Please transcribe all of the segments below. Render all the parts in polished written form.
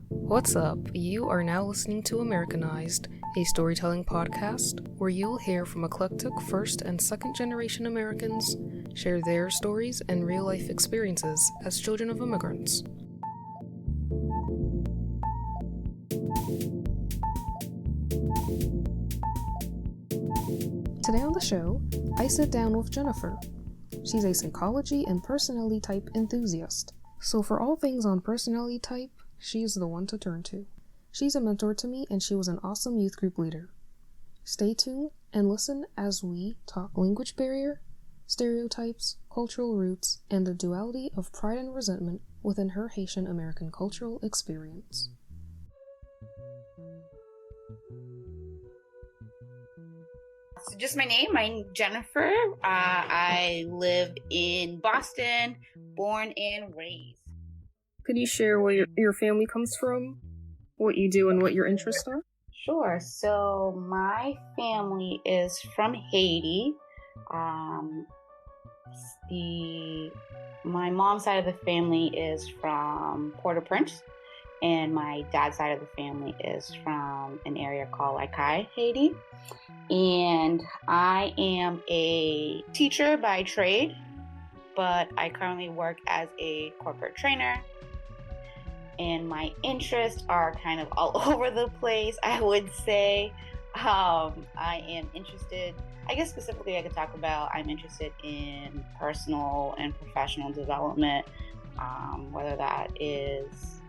What's up? You are now listening to Americanized, a storytelling podcast where you'll hear from eclectic first and second generation Americans share their stories and real life experiences as children of immigrants. Today on the show, I sit down with Jennefer. She's a psychology and personality type enthusiast. So for all things on personality type, she is the one to turn to. She's a mentor to me, and she was an awesome youth group leader. Stay tuned and listen as we talk language barrier, stereotypes, cultural roots, and the duality of pride and resentment within her Haitian American cultural experience. So just my name, I'm Jennefer. I live in Boston, born and raised. Could you share where your family comes from, what you do, and what your interests are? Sure. So my family is from Haiti. My mom's side of the family is from Port-au-Prince, and my dad's side of the family is from an area called Lakai, Haiti. And I am a teacher by trade, but I currently work as a corporate trainer. And my interests are kind of all over the place, I would say. I am interested, I guess specifically I could talk about, I'm interested in personal and professional development, whether that is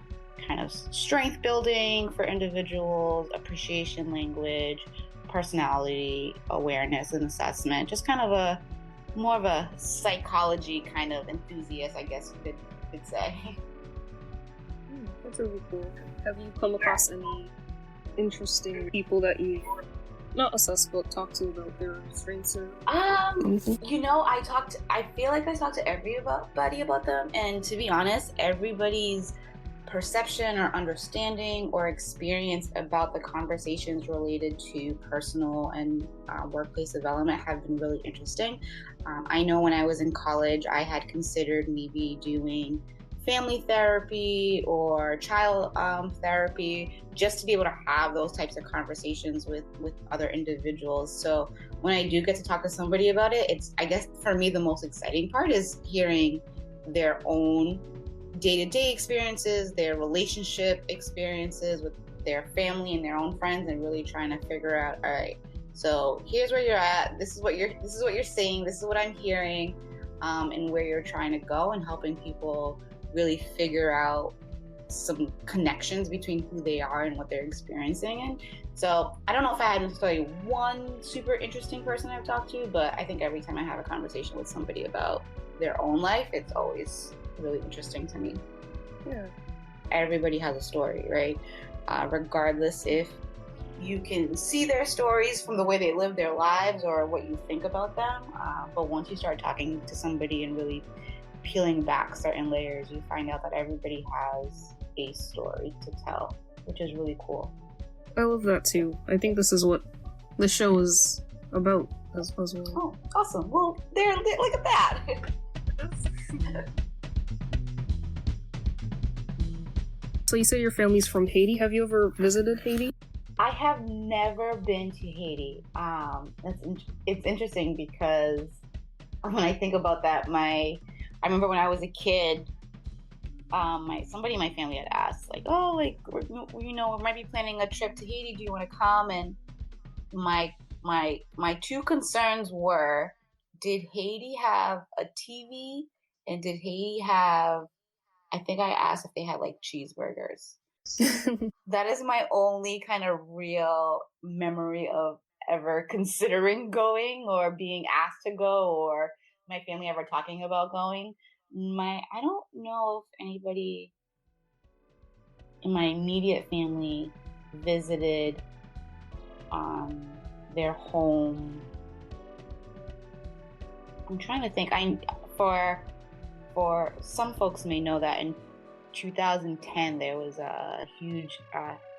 kind of strength building for individuals, appreciation language, personality awareness and assessment, just kind of more of a psychology kind of enthusiast, I guess you could say. That's really cool. Have you come across any interesting people that you not assess but talk to about their strengths or anything? I feel like I talked to everybody about them, and to be honest, everybody's perception or understanding or experience about the conversations related to personal and workplace development have been really interesting. I know when I was in college, I had considered maybe doing family therapy or child therapy, just to be able to have those types of conversations with other individuals. So when I do get to talk to somebody about it, it's, I guess for me, the most exciting part is hearing their own day-to-day experiences, their relationship experiences with their family and their own friends, and really trying to figure out, all right, so here's where you're at, this is what you're saying, this is what I'm hearing, and where you're trying to go, and helping people really figure out some connections between who they are and what they're experiencing. And so I don't know if I had necessarily one super interesting person I've talked to, but I think every time I have a conversation with somebody about their own life, it's always really interesting to me. Yeah. Everybody has a story, right? Regardless if you can see their stories from the way they live their lives or what you think about them. But once you start talking to somebody and really peeling back certain layers, you find out that everybody has a story to tell, which is really cool. I love that too. I think this is what the show is about as well. Oh, awesome. Well, there, look at that. So you say your family's from Haiti. Have you ever visited Haiti? I have never been to Haiti. It's interesting because when I think about that, I remember when I was a kid, somebody in my family had asked, like, oh, like, we might be planning a trip to Haiti. Do you want to come? And my two concerns were, did Haiti have a TV? And did Haiti have, I think I asked if they had like cheeseburgers. That is my only kind of real memory of ever considering going or being asked to go, or my family ever talking about going. I don't know if anybody in my immediate family visited their home. I'm trying to think. For some folks may know that in 2010 there was a huge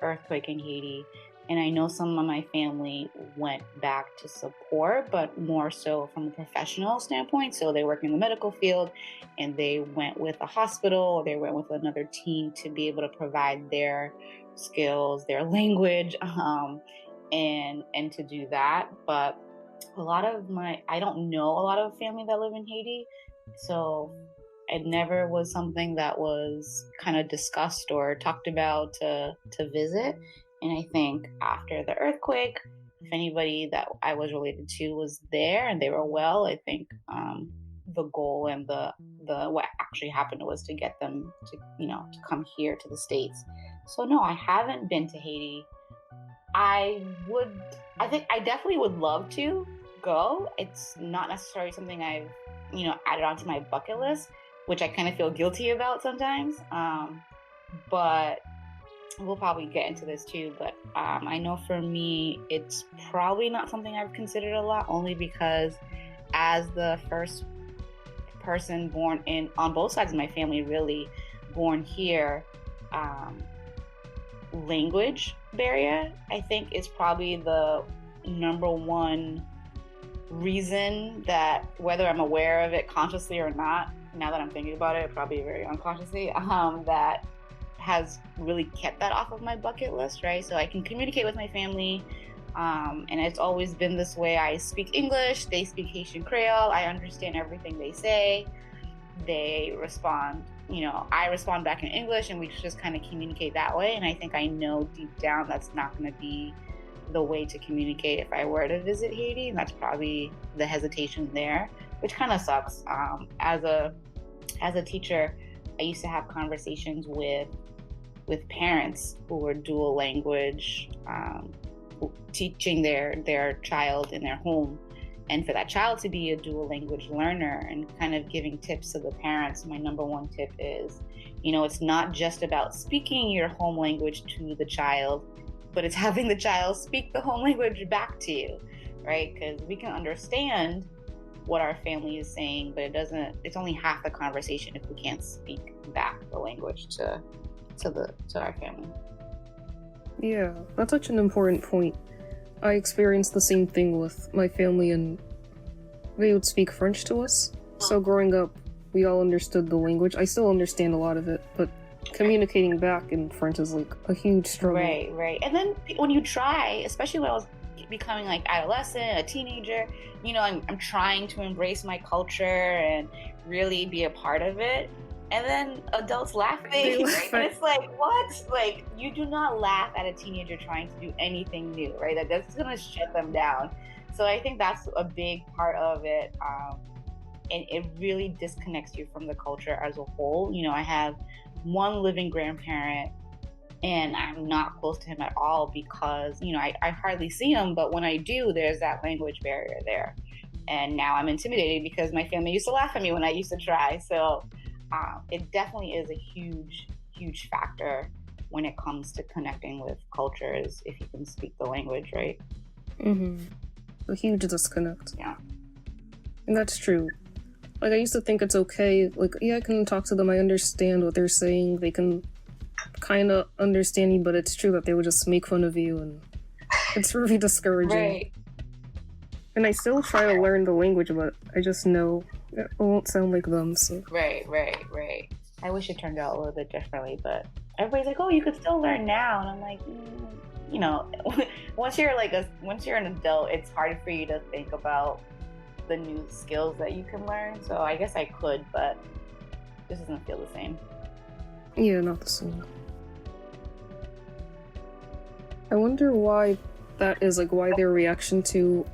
earthquake in Haiti, And I know some of my family went back to support, but more so from a professional standpoint. So they work in the medical field and they went with a hospital or they went with another team to be able to provide their skills, their language, and to do that. But I don't know a lot of family that live in Haiti. So it never was something that was kind of discussed or talked about to visit. And I think after the earthquake, if anybody that I was related to was there and they were well, I think the goal and the what actually happened was to get them to come here to the States. So no, I haven't been to Haiti. I would, I think I definitely would love to go. It's not necessarily something I've, added onto my bucket list, which I kind of feel guilty about sometimes. But we'll probably get into this too. But I know for me, it's probably not something I've considered a lot, only because as the first person born on both sides of my family, really born here, language barrier, I think, is probably the number one reason that, whether I'm aware of it consciously or not, now that I'm thinking about it, probably very unconsciously, that has really kept that off of my bucket list, right? So I can communicate with my family, and it's always been this way. I speak English, they speak Haitian Creole, I understand everything they say, they respond, I respond back in English, and we just kind of communicate that way. And I think I know deep down that's not going to be the way to communicate if I were to visit Haiti, and that's probably the hesitation there, which kind of sucks. As a teacher, I used to have conversations with parents who were dual language, teaching their child in their home, and for that child to be a dual language learner and kind of giving tips to the parents. My number one tip is, it's not just about speaking your home language to the child, but it's having the child speak the home language back to you, right? Because we can understand what our family is saying, but it's only half the conversation if we can't speak back the language to our family. Yeah, that's such an important point. I experienced the same thing with my family, and they would speak French to us. So growing up, we all understood the language. I still understand a lot of it, but communicating back in French is like a huge struggle. Right. And then when you try, especially when I was becoming like adolescent, a teenager, I'm trying to embrace my culture and really be a part of it. And then adults laughing, right? And it's like, what? Like, you do not laugh at a teenager trying to do anything new, right? That's going to shut them down. So I think that's a big part of it. And it really disconnects you from the culture as a whole. I have one living grandparent, and I'm not close to him at all because, I hardly see him. But when I do, there's that language barrier there. And now I'm intimidated because my family used to laugh at me when I used to try. So it definitely is a huge, huge factor when it comes to connecting with cultures if you can speak the language, right? Mm-hmm. A huge disconnect. Yeah. And that's true. Like, I used to think it's okay. Like, yeah, I can talk to them. I understand what they're saying. They can kind of understand me, but it's true that they would just make fun of you, and it's really discouraging. Right. And I still try to learn the language, but I just know it won't sound like them, so. Right. I wish it turned out a little bit differently, but everybody's like, oh, you could still learn now. And I'm like, once you're an adult, it's hard for you to think about the new skills that you can learn. So I guess I could, but this doesn't feel the same. Yeah, not the same. I wonder why that is, like, why their reaction to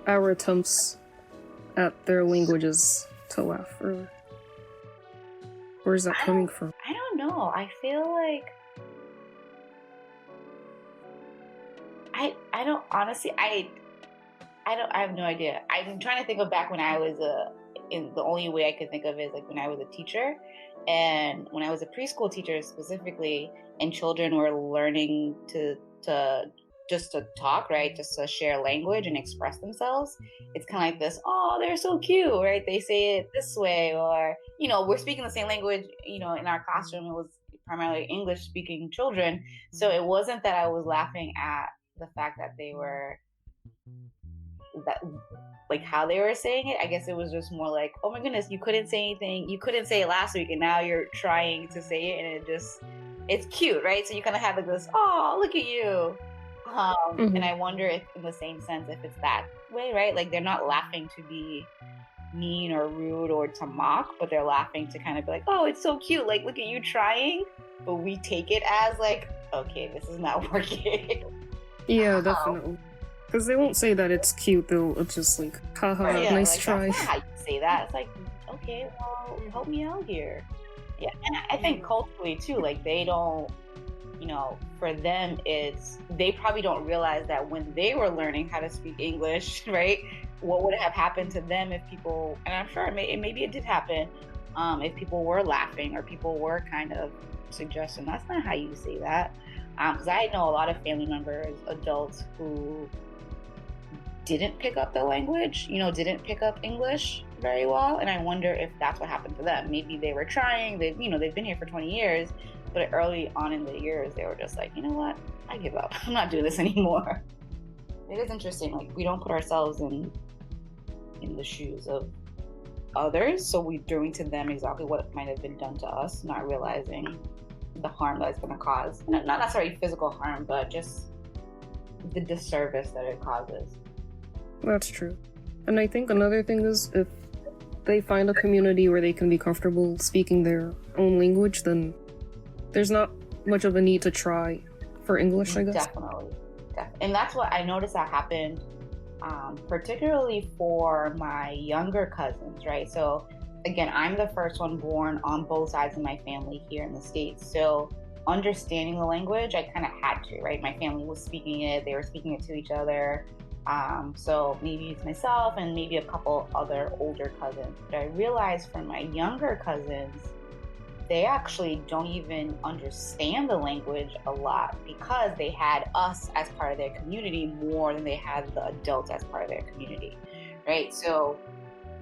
our attempts at their languages to laugh, or where is that coming from? I don't know. I feel like I don't honestly. I have no idea. I'm trying to think of back when I was in the only way I could think of is like when I was a teacher, and when I was a preschool teacher specifically, and children were learning to just to talk, right? Just to share language and express themselves. It's kind of like this, oh, they're so cute, right? They say it this way, or, we're speaking the same language, in our classroom, it was primarily English speaking children. So it wasn't that I was laughing at the fact that they were that like how they were saying it. I guess it was just more like, oh my goodness, you couldn't say anything, you couldn't say it last week, and now you're trying to say it, and it's cute, right? So you kind of have like this, oh, look at you. And I wonder if, in the same sense, if it's that way, right? Like they're not laughing to be mean or rude or to mock, but they're laughing to kind of be like, oh, it's so cute, like look at you trying. But we take it as like, okay, this is not working. Yeah, definitely. Because they won't say that it's cute, they'll just like, haha, yeah, nice like, try. That's not how you say that. It's like, okay, well, help me out here. Yeah, and I think culturally too, like they don't, for them they probably don't realize that when they were learning how to speak English, right? What would have happened to them if people, and I'm sure maybe it did happen, if people were laughing or people were kind of suggesting, that's not how you say that. Because I know a lot of family members, adults who didn't pick up the language, didn't pick up English very well. And I wonder if that's what happened to them. Maybe they were trying, they've been here for 20 years, but early on in the years, they were just like, you know what? I give up. I'm not doing this anymore. It is interesting. Like we don't put ourselves in the shoes of others. So we're doing to them exactly what might have been done to us, not realizing the harm that it's going to cause. Not necessarily physical harm, but just the disservice that it causes. That's true. And I think another thing is if they find a community where they can be comfortable speaking their own language, then there's not much of a need to try for English, I guess. Definitely. And that's what I noticed that happened, particularly for my younger cousins, right? So again, I'm the first one born on both sides of my family here in the States. So understanding the language, I kind of had to, right? My family was speaking it, they were speaking it to each other. So maybe it's myself and maybe a couple other older cousins. But I realized from my younger cousins, they actually don't even understand the language a lot because they had us as part of their community more than they had the adults as part of their community, right? So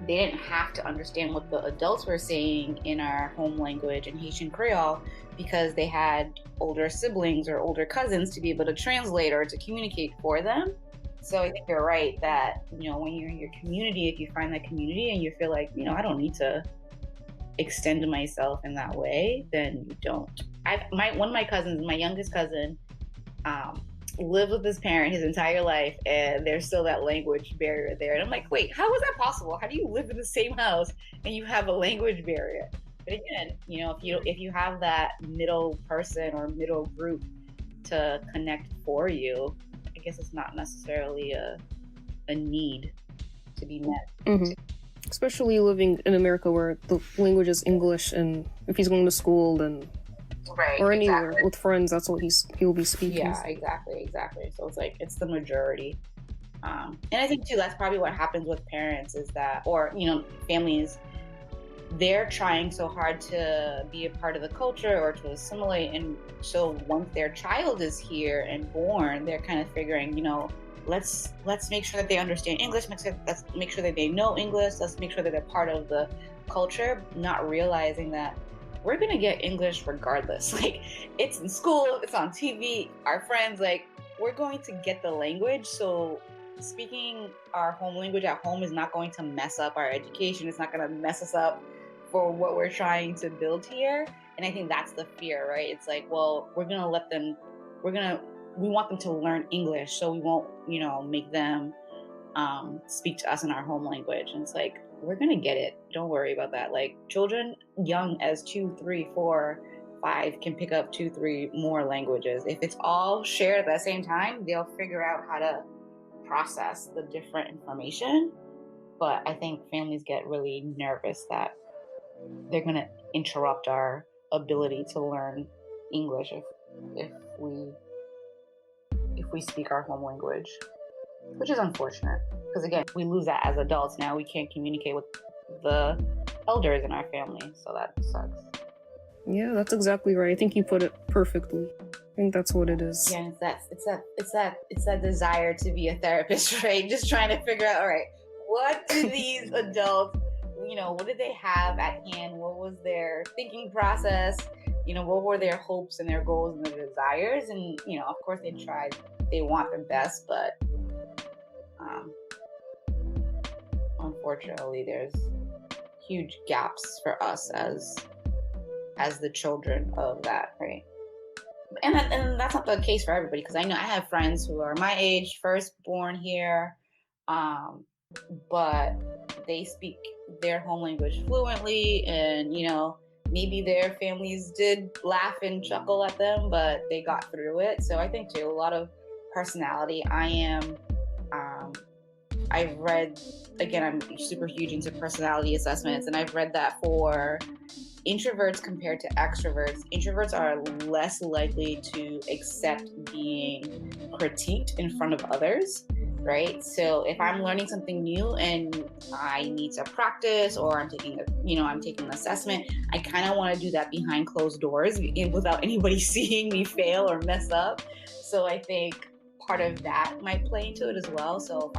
they didn't have to understand what the adults were saying in our home language in Haitian Creole because they had older siblings or older cousins to be able to translate or to communicate for them. So I think you're right that, when you're in your community, if you find that community and you feel like, I don't need to extend myself in that way, then you don't. One of my cousins, my youngest cousin, lived with his parent his entire life, and there's still that language barrier there. And I'm like, wait, how is that possible? How do you live in the same house and you have a language barrier? But again, if you have that middle person or middle group to connect for you, I guess it's not necessarily a need to be met. Mm-hmm. Especially living in America where the language is English, and if he's going to school, then or anywhere with friends, that's what he'll be speaking. Yeah, exactly. So it's like it's the majority, and I think too that's probably what happens with parents is that, or families, they're trying so hard to be a part of the culture or to assimilate, and so once their child is here and born, they're kind of figuring, let's make sure that they understand English, let's make sure that they know English, let's make sure that they're part of the culture, not realizing that we're going to get English regardless. Like, it's in school, it's on TV, our friends, like, we're going to get the language. So speaking our home language at home is not going to mess up our education. It's not going to mess us up for what we're trying to build here. And I think that's the fear, right? It's like, well, we want them to learn English, so we won't, make them speak to us in our home language. And it's like, we're going to get it. Don't worry about that. Like, children young as 2, 3, 4, 5 can pick up 2, 3 more languages. If it's all shared at the same time, they'll figure out how to process the different information. But I think families get really nervous that they're going to interrupt our ability to learn English if we speak our home language, which is unfortunate. Because again, we lose that as adults now. We can't communicate with the elders in our family, so that sucks. Yeah, that's exactly right. I think you put it perfectly. I think that's what it is. Yeah, it's that desire to be a therapist, right? Just trying to figure out, all right, what do these adults, what did they have at hand? What was their thinking process? What were their hopes and their goals and their desires? And, of course they tried they want their best, but unfortunately, there's huge gaps for us as the children of that, right? And that's not the case for everybody, because I know I have friends who are my age, first born here, but they speak their home language fluently, and maybe their families did laugh and chuckle at them, but they got through it. So I think too, a lot of personality. I've read, again, I'm super huge into personality assessments, and I've read that for introverts compared to extroverts, introverts are less likely to accept being critiqued in front of others, right? So if I'm learning something new and I need to practice, or I'm taking an assessment, I kind of want to do that behind closed doors without anybody seeing me fail or mess up. So I think part of that might play into it as well. So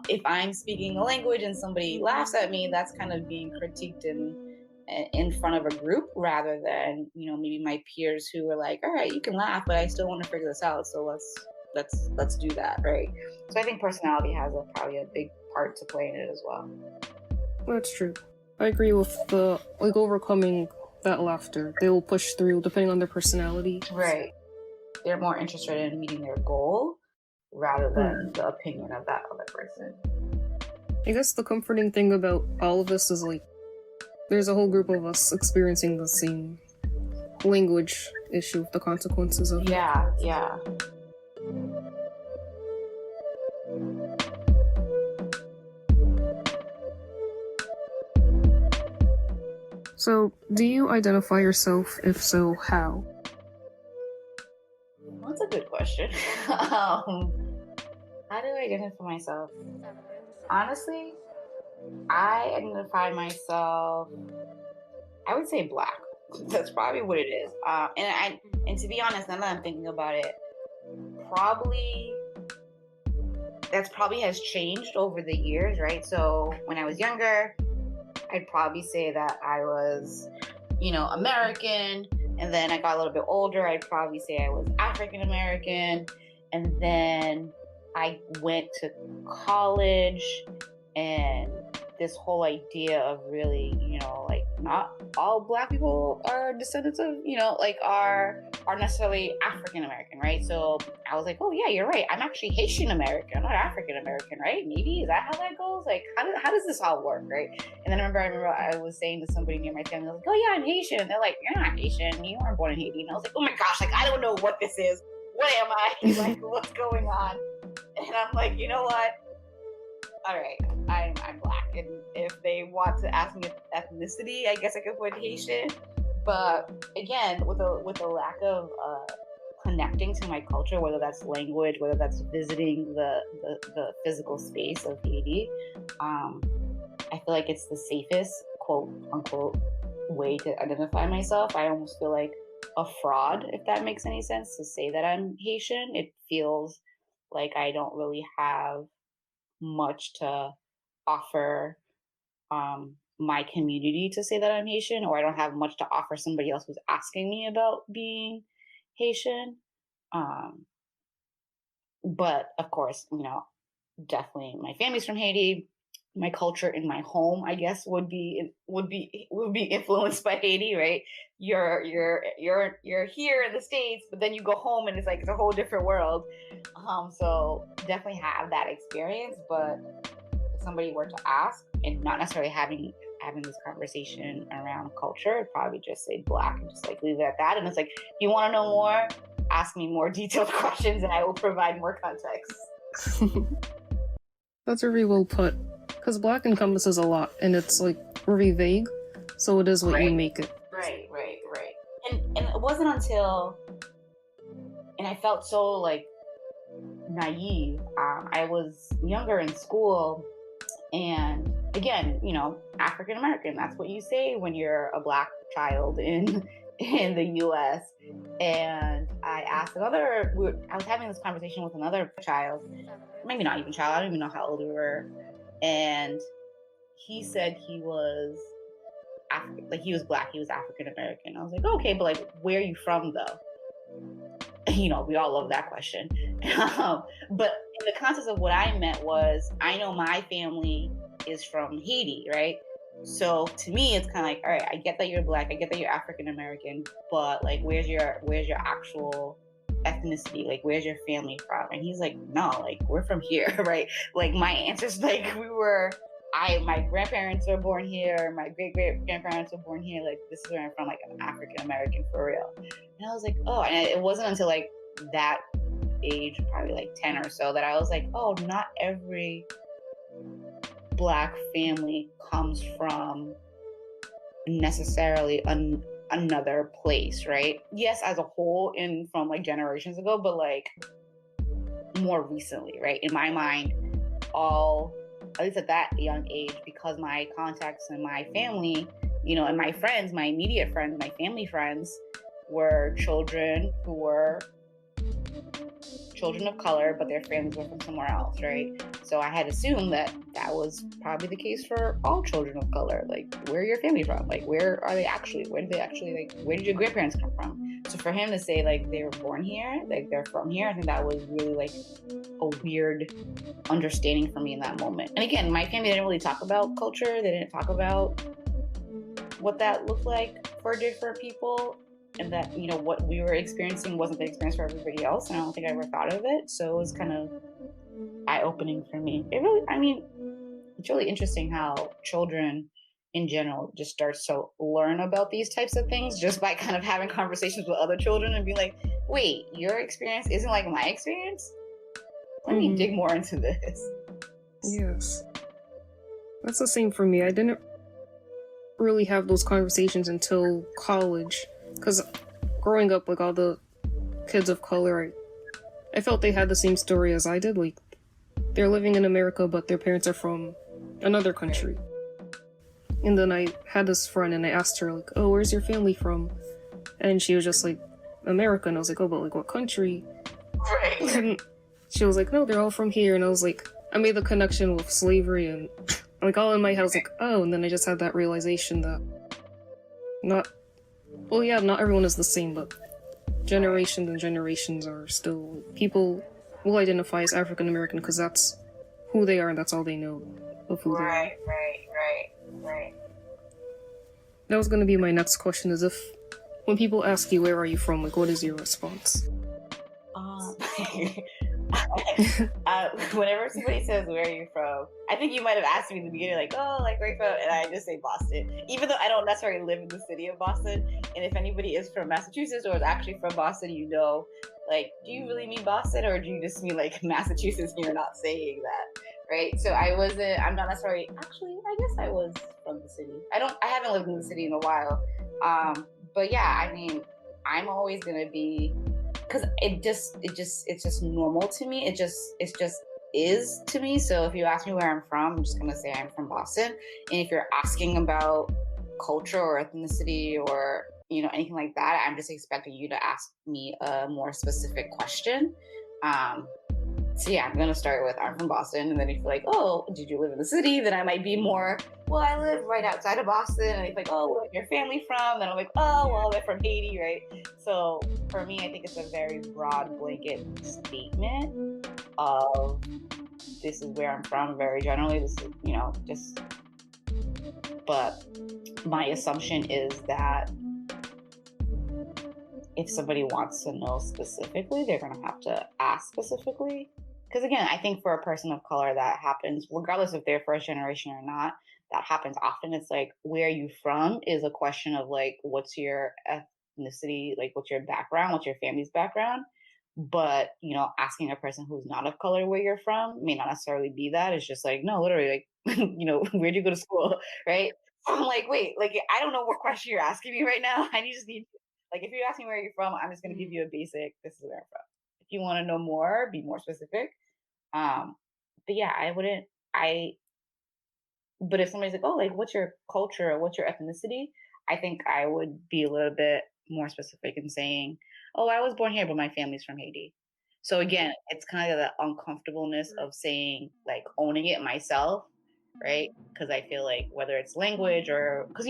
if I'm speaking a language and somebody laughs at me, that's kind of being critiqued in front of a group, rather than maybe my peers who are like, all right, you can laugh, but I still want to figure this out, so let's do that, right? So I think personality has probably a big part to play in it as well. That's true. I agree with the overcoming that laughter. They will push through depending on their personality. Right. They're more interested in meeting their goal rather than the opinion of that other person. I guess the comforting thing about all of this is there's a whole group of us experiencing the same language issue, the consequences of it. Yeah. So, do you identify yourself? If so, how? That's a good question. How do I identify myself? Honestly, I identify myself, I would say Black. That's probably what it is. And to be honest, now that I'm thinking about it, that probably has changed over the years, right? So when I was younger, I'd probably say that I was, American. And then I got a little bit older, I'd probably say I was African American. And then I went to college, and this whole idea of really, not all Black people are descendants of, are necessarily African American, right? So I was like, oh yeah, you're right. I'm actually Haitian American. I'm not African American, right? Maybe, is that how that goes? Like, how does this all work, right? And then I remember I was saying to somebody near my family, I was like, oh yeah, I'm Haitian. And they're like, you're not Haitian. You weren't born in Haiti. And I was like, oh my gosh, I don't know what this is. What am I? Like, what's going on? And I'm like, you know what? All right, I'm Black, and if they want to ask me ethnicity, I guess I could put Haitian. But again, with a lack of connecting to my culture, whether that's language, whether that's visiting the physical space of Haiti, I feel like it's the safest, quote unquote, way to identify myself. I almost feel like a fraud, if that makes any sense, to say that I'm Haitian. It feels like I don't really have much to offer my community to say that I'm Haitian, or I don't have much to offer somebody else who's asking me about being Haitian. But of course, definitely my family's from Haiti. My culture in my home, I guess, would be influenced by Haiti, right? You're here in the States, but then you go home and it's like it's a whole different world. So definitely have that experience. But if somebody were to ask, and not necessarily having this conversation around culture, I'd probably just say Black and just leave it at that. And it's like, if you want to know more, ask me more detailed questions, and I will provide more context. That's really well put. Because Black encompasses a lot, and it's really vague, so it is what you make it. Right. And it wasn't until, and I felt so naive. I was younger in school, and again, African American. That's what you say when you're a Black child in the U.S. And I asked I was having this conversation with another child, maybe not even child. I don't even know how old we were. And he said he was he was Black, he was African American. I was like, okay, but where are you from though? we all love that question. But in the context of what I meant was, I know my family is from Haiti, right? So to me, it's kind of like, all right, I get that you're Black, I get that you're African American, but like, where's your actual ethnicity? Like, where's your family from? And he's like, no, like, we're from here, right? Like, my ancestors, like, my grandparents were born here, my great great grandparents were born here. Like, this is where I'm from. Like, I'm African American for real. And I was like, oh, and it wasn't until like that age, probably like 10 or so, that I was like, oh, not every Black family comes from necessarily another place, right? Yes, as a whole, and from like generations ago, but like more recently, right? In my mind, at least at that young age, because my contacts and my family, and my friends, my immediate friends, my family friends, were children who were children of color, but their families were from somewhere else, right? So I had assumed that was probably the case for all children of color. Like, where are your family from? Like, where are they actually? Where did they actually, like, where did your grandparents come from? So for him to say, like, they were born here, like, they're from here, I think that was really, like, a weird understanding for me in that moment. And again, my family didn't really talk about culture. They didn't talk about what that looked like for different people, and that, what we were experiencing wasn't the experience for everybody else. And I don't think I ever thought of it. So it was kind of eye-opening for me. It's really interesting how children in general just start to learn about these types of things just by kind of having conversations with other children and being like, wait, your experience isn't like my experience? Let me dig more into this. Yes. That's the same for me. I didn't really have those conversations until college, because growing up, like, all the kids of color, I felt they had the same story as I did. Like, they're living in America, but their parents are from another country. And then I had this friend, and I asked her, like, oh, where's your family from? And she was just like, America. And I was like, oh, but like, what country? Right. And she was like, no, they're all from here. And I was like, I made the connection with slavery, and like, all in my head, I was like, oh. And then I just had that realization that not everyone is the same, but generations and generations are still, people will identify as African American because that's who they are and that's all they know of who they are. Right. That was going to be my next question, is if, when people ask you, where are you from, like, what is your response? Whenever somebody says, where are you from, I think you might have asked me in the beginning, like, oh, like, where are you from? And I just say Boston, even though I don't necessarily live in the city of Boston. And if anybody is from Massachusetts or is actually from Boston, like, do you really mean Boston, or do you just mean like Massachusetts and you're not saying that, right? So I'm not necessarily, actually, I guess I was from the city. I haven't lived in the city in a while. But yeah, I mean, I'm always gonna be, because it's just normal to me. It just is to me. So if you ask me where I'm from, I'm just gonna say I'm from Boston. And if you're asking about culture or ethnicity or anything like that, I'm just expecting you to ask me a more specific question. So yeah, I'm gonna start with, I'm from Boston, and then if you're like, oh, did you live in the city? Then I might be more, well, I live right outside of Boston. And if like, oh, where's your family from? Then I'm like, oh, well, they're from Haiti, right? So for me, I think it's a very broad blanket statement of, this is where I'm from. Very generally, this is but my assumption is that if somebody wants to know specifically, they're going to have to ask specifically. Because again, I think for a person of color, that happens regardless if they're first generation or not. That happens often. It's like, where are you from is a question of like, what's your ethnicity, like what's your background, what's your family's background. But asking a person who's not of color where you're from may not necessarily be that. It's just like, no, literally, like, where'd you go to school, right? So I'm like, wait, like, I don't know what question you're asking me right now. Just need, like, if you're asking where you're from, I'm just going to give you a basic, this is where I'm from. If you want to know more, be more specific. But yeah, but if somebody's like, oh, like, what's your culture or what's your ethnicity? I think I would be a little bit more specific in saying, oh, I was born here, but my family's from Haiti. So again, it's kind of the uncomfortableness of saying, like, owning it myself, right? Because I feel like whether it's language or, because,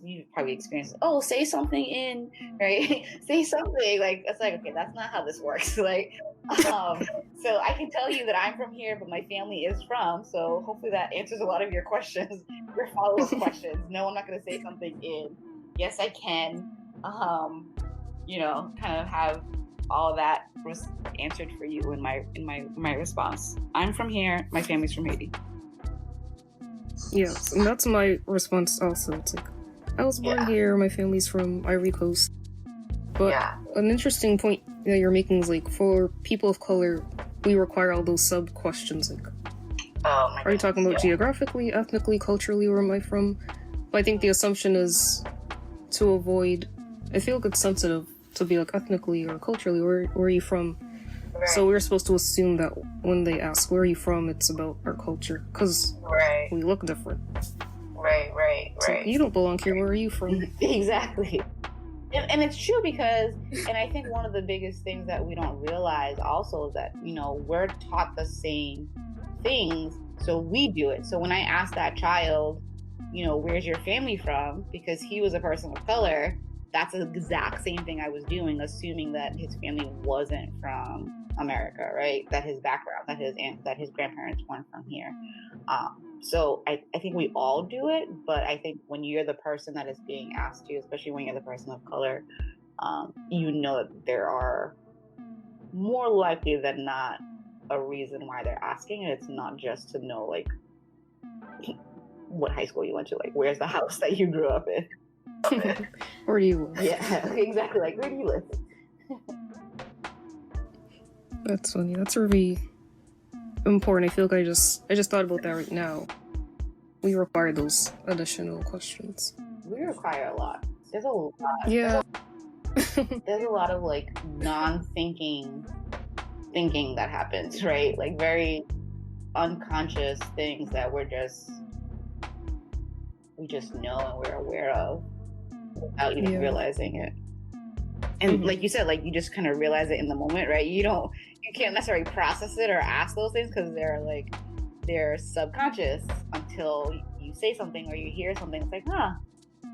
you probably experienced, oh, say something in, right? Say something. Like, it's like, okay, that's not how this works. Like, so I can tell you that I'm from here, but my family is from. So hopefully that answers a lot of your questions, your follow-up questions. No, I'm not going to say something in. Yes, I can. Kind of have all that was answered for you in my response. I'm from here. My family's from Haiti. Yes, and that's my response also. It's like, I was born here, my family's from Ivory Coast. But an interesting point that you're making is like, for people of color, we require all those sub-questions. Like, are you talking about geographically, ethnically, culturally, where am I from? But I think the assumption is to avoid, I feel like it's sensitive to be like, ethnically or culturally, where are you from? Right. So we're supposed to assume that when they ask, where are you from, it's about our culture, because we look different. Right. So you don't belong here, where are you from? Exactly. And it's true because, and I think one of the biggest things that we don't realize also is that, we're taught the same things, so we do it. So when I asked that child, where's your family from? Because he was a person of color, that's the exact same thing I was doing, assuming that his family wasn't from America, right? That his background, that his grandparents weren't from here. So I think we all do it, but I think when you're the person that is being asked to, especially when you're the person of color, that there are more likely than not a reason why they're asking, and it's not just to know like what high school you went to, like where's the house that you grew up in. Where do you live? Yeah, exactly. Like, where do you live? That's funny. That's really important. I feel like I just thought about that right now. We require those additional questions. We require a lot. There's a lot. Yeah. There's a lot of like thinking that happens, right? Like very unconscious things that we just know and we're aware of without even realizing it. And like you said, like you just kind of realize it in the moment, right? You can't necessarily process it or ask those things because they're subconscious until you say something or you hear something. It's like, I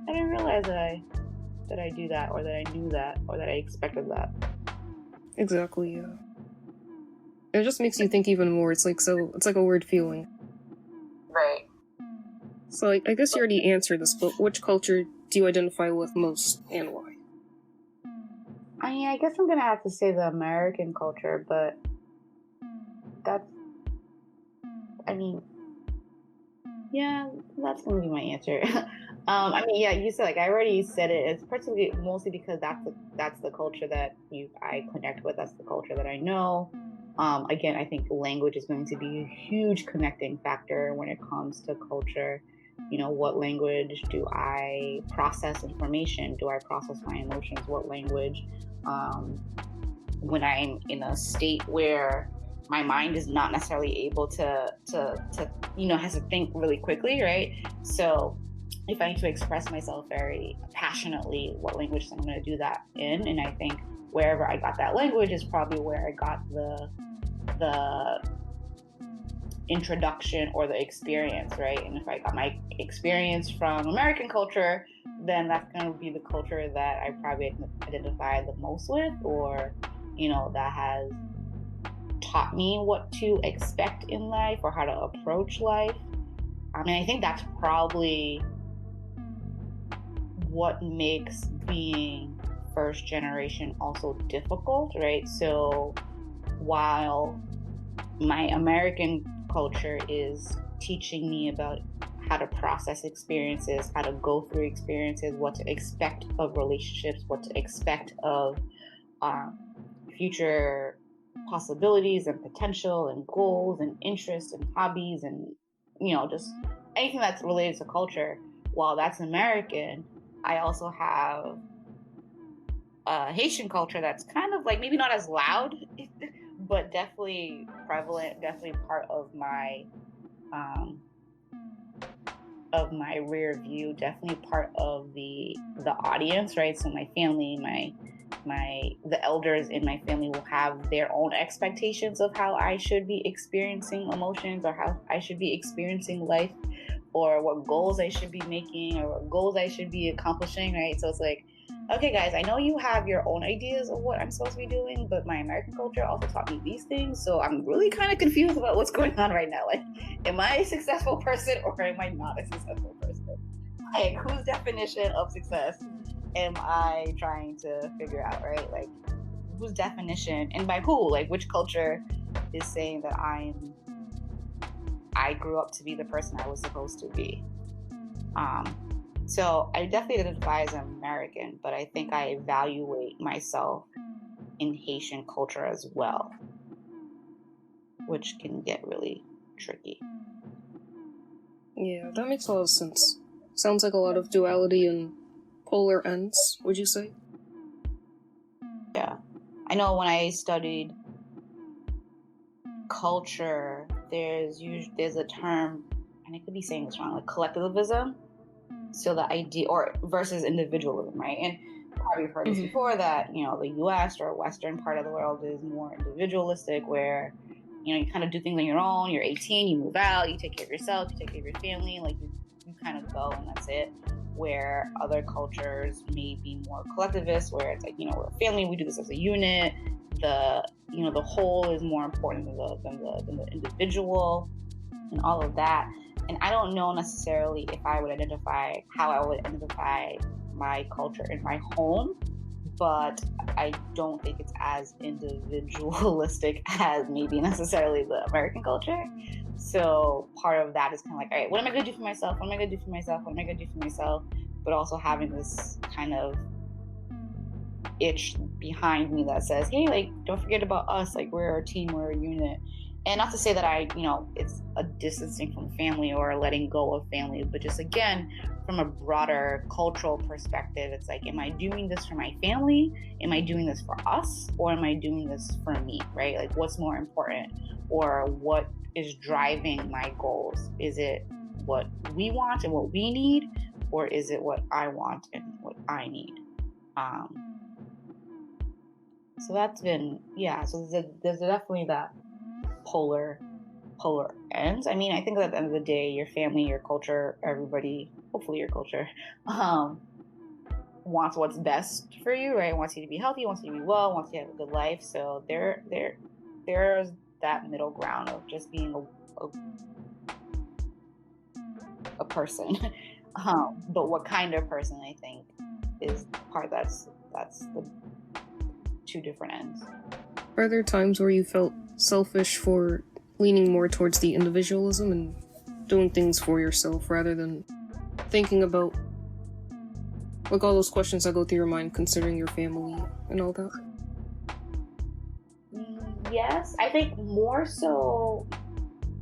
didn't realize that I do that, or that I knew that, or that I expected that. Exactly, yeah. It just makes you think even more. It's like a weird feeling. Right. So I guess you already answered this, but which culture do you identify with most and why? I mean, I guess I'm gonna have to say the American culture, but that's gonna be my answer. You said, like, I already said it. It's mostly because that's the culture that I connect with. That's the culture that I know. Again, I think language is going to be a huge connecting factor when it comes to culture. What language do I process information? Do I process my emotions? What language? When I'm in a state where my mind is not necessarily able to has to think really quickly, right? So if I need to express myself very passionately, what language am I going to do that in? And I think wherever I got that language is probably where I got the introduction or the experience, right? And if I got my experience from American culture, then that's going to be the culture that I probably identify the most with, or that has taught me what to expect in life or how to approach life. I think that's probably what makes being first generation also difficult, right? So while my American culture is teaching me about how to process experiences, how to go through experiences, what to expect of relationships, what to expect of future possibilities and potential and goals and interests and hobbies and just anything that's related to culture. While that's American, I also have Haitian culture that's kind of like maybe not as loud, but definitely prevalent, definitely part of my rear view, definitely part of the audience, right? So my family, the elders in my family will have their own expectations of how I should be experiencing emotions or how I should be experiencing life, or what goals I should be making or what goals I should be accomplishing, right? So it's like, okay, guys, I know you have your own ideas of what I'm supposed to be doing, but my American culture also taught me these things. So I'm really kind of confused about what's going on right now. Like, am I a successful person or am I not a successful person? Like, whose definition of success am I trying to figure out, right? Like, whose definition and by who? Like, which culture is saying that I grew up to be the person I was supposed to be? So I definitely identify as an American, but I think I evaluate myself in Haitian culture as well, which can get really tricky. Yeah, that makes a lot of sense. Sounds like a lot of duality and polar ends, would you say? Yeah. I know when I studied culture, there's a term, and I could be saying this wrong, like collectivism. So the idea, or versus individualism, right? And probably you've heard this before, that the U.S. or Western part of the world is more individualistic, where you kind of do things on your own. You're 18, you move out, you take care of yourself, you take care of your family, like you kind of go and that's it. Where other cultures may be more collectivist, where it's like we're a family, we do this as a unit. The whole is more important than the individual, and all of that. And I don't know necessarily if I would identify how I would identify my culture in my home, but I don't think it's as individualistic as maybe necessarily the American culture. So part of that is kind of like, all right, what am I going to do for myself? What am I going to do for myself? What am I going to do for myself? But also having this kind of itch behind me that says, hey, like, don't forget about us. Like, we're a team, we're a unit. And not to say that it's a distancing from family or letting go of family, but just again, from a broader cultural perspective, it's like, am I doing this for my family? Am I doing this for us? Or am I doing this for me, right? Like, what's more important? Or what is driving my goals? Is it what we want and what we need? Or is it what I want and what I need? So that's been, yeah, so there's definitely that polar ends. I mean, I think that at the end of the day, your family, your culture, everybody, hopefully your culture, wants what's best for you, right? Wants you to be healthy, wants you to be well, wants you to have a good life. So there's that middle ground of just being a person. But what kind of person, I think, is the part that's the two different ends. Are there times where you felt selfish for leaning more towards the individualism and doing things for yourself rather than thinking about like all those questions that go through your mind considering your family and all that? Yes, I think more so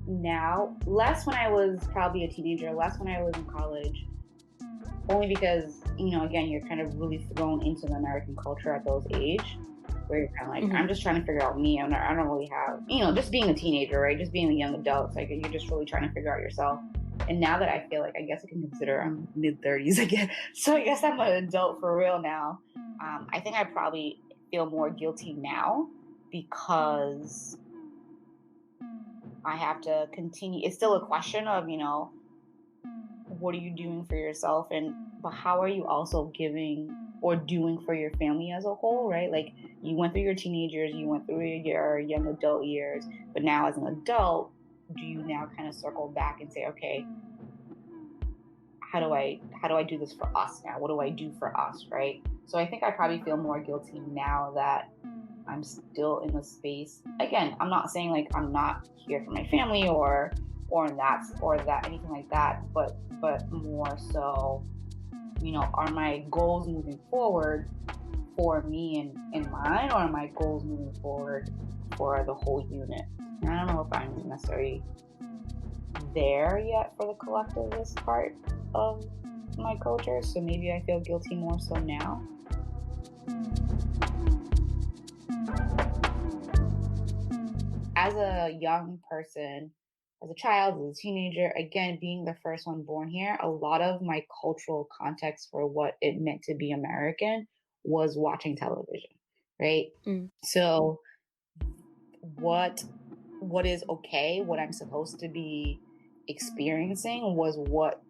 now, less when I was probably a teenager, less when I was in college, only because, again, you're kind of really thrown into the American culture at those age, where you're kind of like, I'm just trying to figure out me. I don't really have, just being a teenager, right? Just being a young adult, it's like you're just really trying to figure out yourself. And now that I feel like, I guess I can consider I'm mid-30s again, so I guess I'm an adult for real now. I think I probably feel more guilty now because I have to continue. It's still a question of, what are you doing for yourself, but how are you also giving or doing for your family as a whole, right? Like, you went through your teenagers, you went through your young adult years, but now as an adult, do you now kind of circle back and say, okay, how do I do this for us now? What do I do for us, right? So I think I probably feel more guilty now that I'm still in a space. Again, I'm not saying like I'm not here for my family or that anything like that, but more so, are my goals moving forward for me and mine, or are my goals moving forward for the whole unit? And I don't know if I'm necessarily there yet for the collectivist part of my culture, so maybe I feel guilty more so now. As a young person, as a child, as a teenager, again, being the first one born here, a lot of my cultural context for what it meant to be American was watching television, right? So what is okay, what I'm supposed to be experiencing was what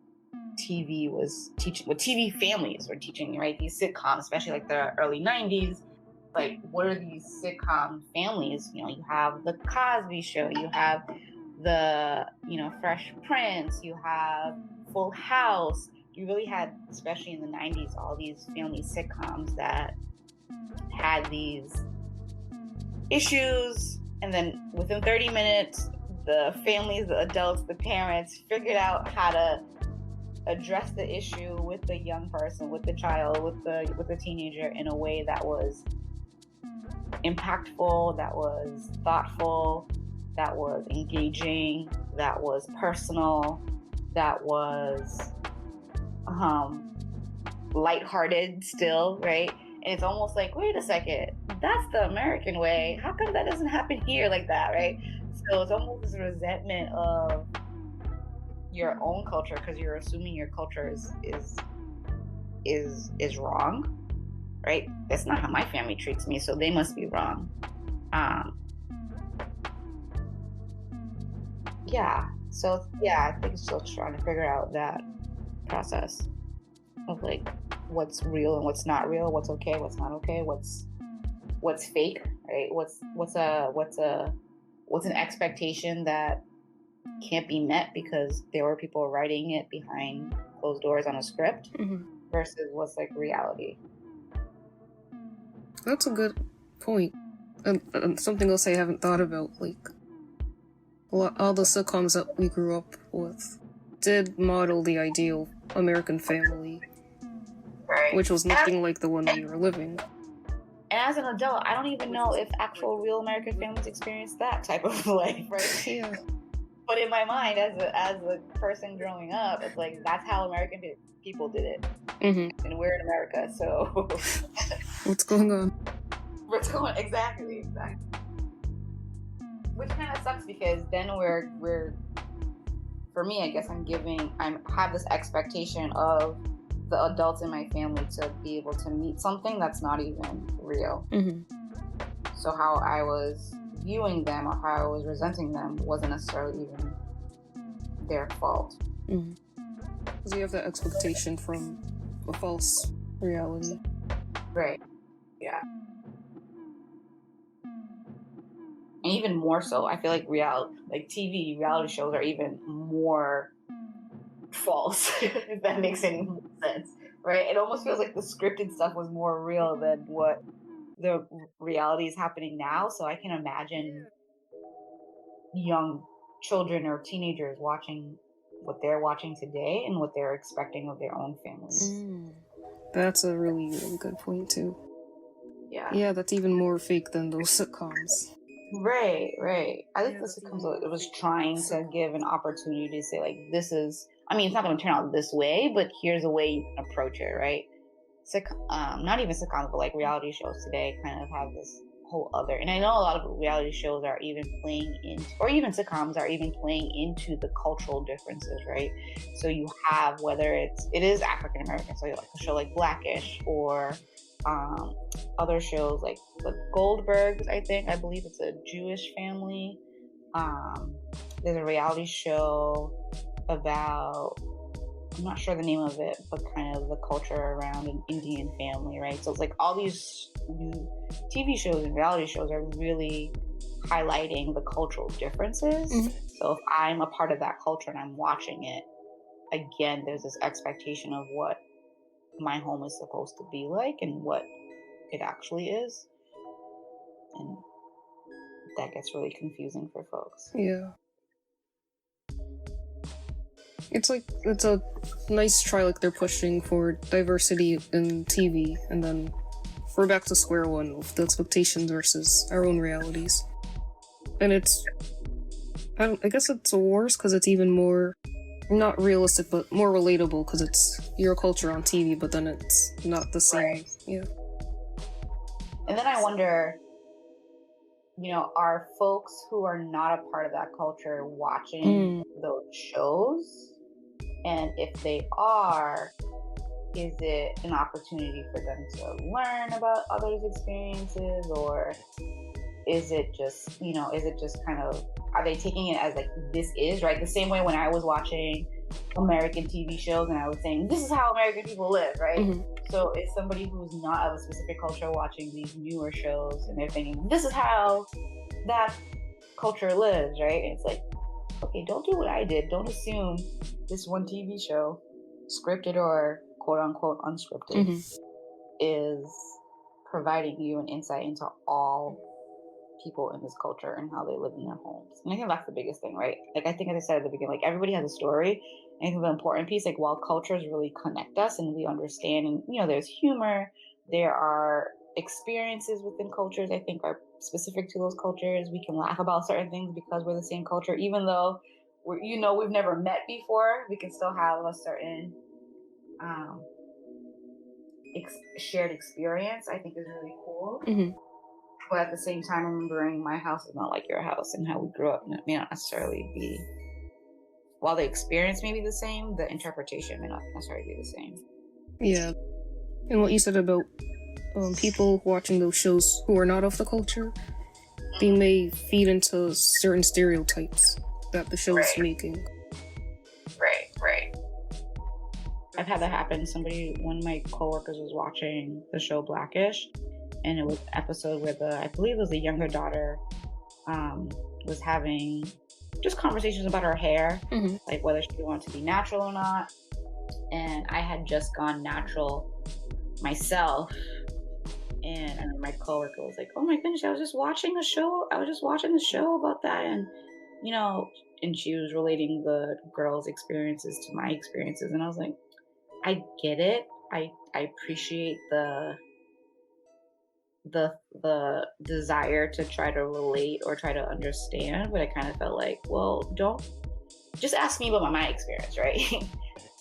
TV was teaching, what TV families were teaching me, right? These sitcoms, especially like the early 90s, like what are these sitcom families? You know, you have the Cosby Show, you have the, you know, Fresh Prince, you have Full House. You really had, especially in the 90s, all these family sitcoms that had these issues, and then within 30 minutes, the families, the adults, the parents figured out how to address the issue with the young person, with the child, with the teenager in a way that was impactful, that was thoughtful, that was engaging, that was personal, that was lighthearted still, right? And it's almost like, wait a second, that's the American way. How come that doesn't happen here like that, right? So it's almost this resentment of your own culture because you're assuming your culture is wrong, right? That's not how my family treats me, so they must be wrong. I think it's still trying to figure out that process of like what's real and what's not real, what's okay, what's not okay, what's fake, right? What's an expectation that can't be met because there were people writing it behind closed doors on a script versus what's like reality. That's a good point. And something else I haven't thought about, like all the sitcoms that we grew up with did model the ideal American family, right? Which was nothing like the one we were living. And as an adult, I don't even know if actual real American families experience that type of life, right? Yeah. But in my mind, as a person growing up, it's like that's how American people did it, and we're in America, so what's going on? What's going exactly? Which kind of sucks because then we're for me, I guess I have this expectation of the adults in my family to be able to meet something that's not even real. So how I was viewing them or how I was resenting them wasn't necessarily even their fault. Because you have that expectation from a false reality. Right. Yeah. And even more so, I feel like TV reality shows are even more false, if that makes any sense, right? It almost feels like the scripted stuff was more real than what the reality is happening now. So I can imagine young children or teenagers watching what they're watching today and what they're expecting of their own families. That's a really, really good point too. Yeah, that's even more fake than those sitcoms. Right. I think the sitcoms, it was trying to give an opportunity to say, like, this is, I mean, it's not going to turn out this way, but here's a way you can approach it, right? Not even sitcoms, but like reality shows today kind of have this whole other, and I know a lot of reality shows are even playing into, or even sitcoms are even playing into the cultural differences, right? So you have, whether it is African American, so like a show like Blackish, or other shows like the Goldbergs, I believe it's a Jewish family. There's a reality show about, I'm not sure the name of it, but kind of the culture around an Indian family, right? So it's like all these new TV shows and reality shows are really highlighting the cultural differences. So if I'm a part of that culture and I'm watching it, again, there's this expectation of what my home is supposed to be like and what it actually is. And that gets really confusing for folks. Yeah. It's a nice try, like they're pushing for diversity in TV, and then we're back to square one with the expectations versus our own realities. And I guess it's worse because it's even more, not realistic, but more relatable because it's your culture on TV, but then it's not the same. Right. Yeah. And then I wonder, are folks who are not a part of that culture watching those shows? And if they are, is it an opportunity for them to learn about others' experiences, or is it just, kind of, are they taking it as like this is right? The same way when I was watching American TV shows and I was saying this is how American people live, right? Mm-hmm. So it's somebody who's not of a specific culture watching these newer shows and they're thinking this is how that culture lives, right? And it's like, okay, don't do what I did. Don't assume this one TV show, scripted or quote unquote unscripted, Mm-hmm. is providing you an insight into all people in this culture and how they live in their homes. And I think that's the biggest thing, right? Like I think, as I said at the beginning, like everybody has a story. And I think the important piece, like while cultures really connect us and we understand, and there's humor, there are experiences within cultures I think are specific to those cultures. We can laugh about certain things because we're the same culture, even though we've never met before. We can still have a certain shared experience. I think is really cool. Mm-hmm. But at the same time, remembering my house is not like your house, and how we grew up may not necessarily be. While the experience may be the same, the interpretation may not necessarily be the same. Yeah, and what you said about people watching those shows who are not of the culture, they may feed into certain stereotypes that the show's making. Right. I've had that happen. One of my coworkers was watching the show Blackish, and it was an episode where I believe it was the younger daughter, was having just conversations about her hair, mm-hmm. like whether she wanted to be natural or not. And I had just gone natural myself, and my coworker was like, "Oh my goodness, I was just watching the show about that," and and she was relating the girl's experiences to my experiences, and I was like, I get it. I appreciate the desire to try to relate or try to understand, but I kind of felt like, well, don't just ask me about my experience, right?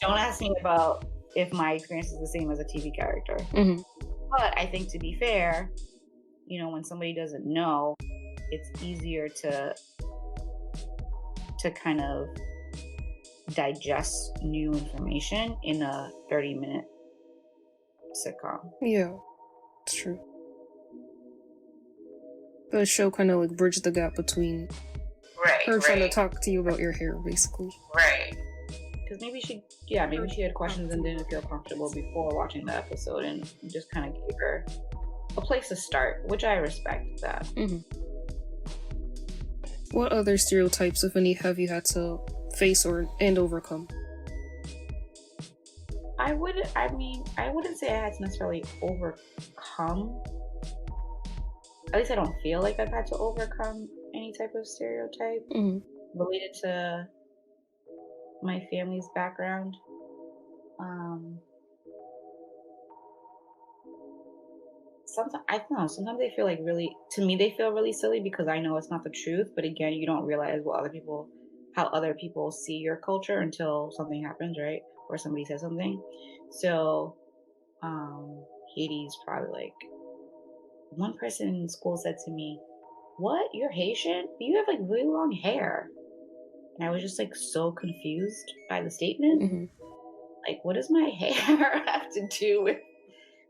Don't ask me about if my experience is the same as a TV character. Mm-hmm. But I think, to be fair, when somebody doesn't know, it's easier to kind of digest new information in a 30-minute sitcom. Yeah, it's true. The show kind of like bridged the gap between her trying to talk to you about your hair, basically. Right. Because maybe she had questions and didn't feel comfortable before watching the episode, and just kind of gave her a place to start, which I respect that. Mm-hmm. What other stereotypes, if any, have you had to face and overcome? I wouldn't say I had to necessarily overcome. At least I don't feel like I've had to overcome any type of stereotype related to my family's background. Sometimes they feel like they feel really silly because I know it's not the truth, but again, you don't realize how other people see your culture until something happens, right? Or somebody says something. So, Haiti's probably like, one person in school said to me, "What? You're Haitian? You have like really long hair." And I was just like so confused by the statement. Mm-hmm. Like, what does my hair have to do with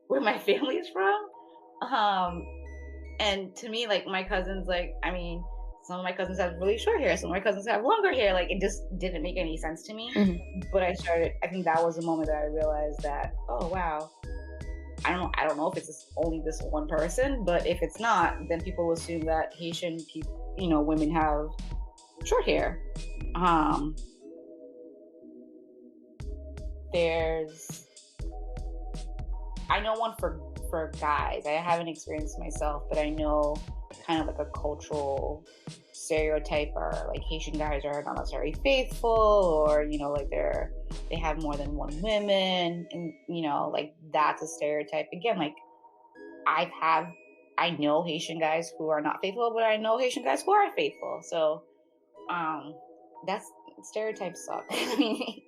where my family is from? And to me, like, my cousins, some of my cousins have really short hair, some of my cousins have longer hair. Like, it just didn't make any sense to me. Mm-hmm. But I think that was the moment that I realized that, oh wow, I don't know if it's only this one person, but if it's not, then people assume that Haitian people, women have short hair. I know one for guys. I haven't experienced myself, but I know kind of like a cultural stereotype, or like Haitian guys are not necessarily faithful, or like they have more than one woman, and like that's a stereotype. Again, like I know Haitian guys who are not faithful, but I know Haitian guys who are faithful. So that's stereotypes suck. I mean,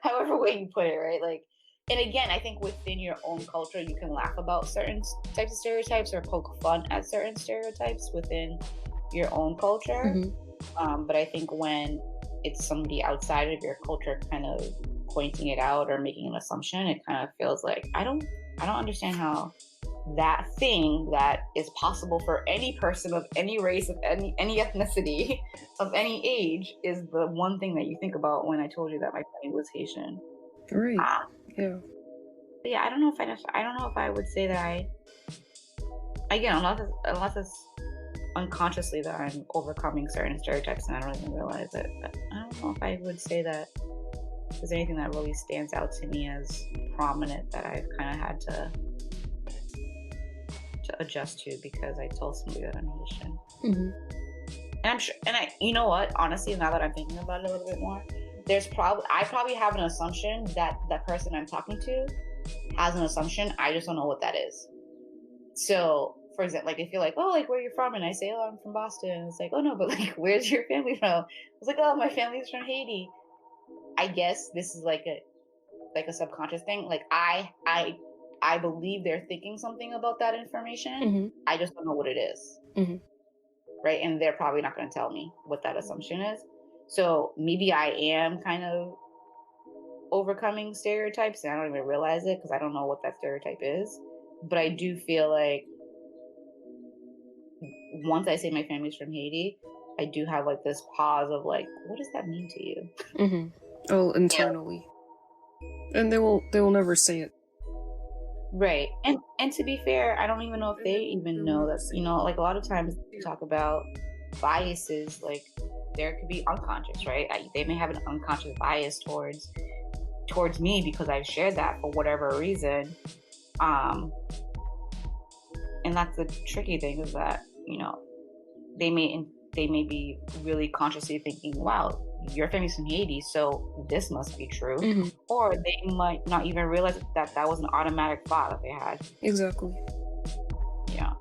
however way you put it, right? Like, and again, I think within your own culture, you can laugh about certain types of stereotypes or poke fun at certain stereotypes within your own culture. Mm-hmm. But I think when it's somebody outside of your culture kind of pointing it out or making an assumption, it kind of feels like I don't understand how that thing that is possible for any person of any race, of any ethnicity, of any age, is the one thing that you think about when I told you that my family was Haitian. Right. Yeah. But yeah, I don't know if I would say that again, unless it's unconsciously that I'm overcoming certain stereotypes and I don't even realize it. But I don't know if I would say that there's anything that really stands out to me as prominent that I've kind of had to adjust to because I told somebody that I'm Haitian. And I'm sure, and you know what? Honestly, now that I'm thinking about it a little bit more, I probably have an assumption that that person I'm talking to has an assumption. I just don't know what that is. So, for example, like if you're like, oh, like where you're from, and I say, oh, I'm from Boston. It's like, oh no, but like, where's your family from? It's like, oh, my family's from Haiti. I guess this is like a subconscious thing. Like I believe they're thinking something about that information. I just don't know what it is. Right? And they're probably not going to tell me what that assumption is. So maybe I am kind of overcoming stereotypes and I don't even realize it because I don't know what that stereotype is. But I do feel like once I say my family's from Haiti, I do have like this pause of like, what does that mean to you? Oh, internally. And they will never say it. Right. And to be fair, I don't even know if they even know that, like a lot of times we talk about biases, like there could be unconscious, right? They may have an unconscious bias towards me because I've shared that for whatever reason. And that's the tricky thing is that, they may be really consciously thinking, wow, your family's from Haiti, so this must be true. Or they might not even realize that was an automatic thought that they had. Exactly. Yeah.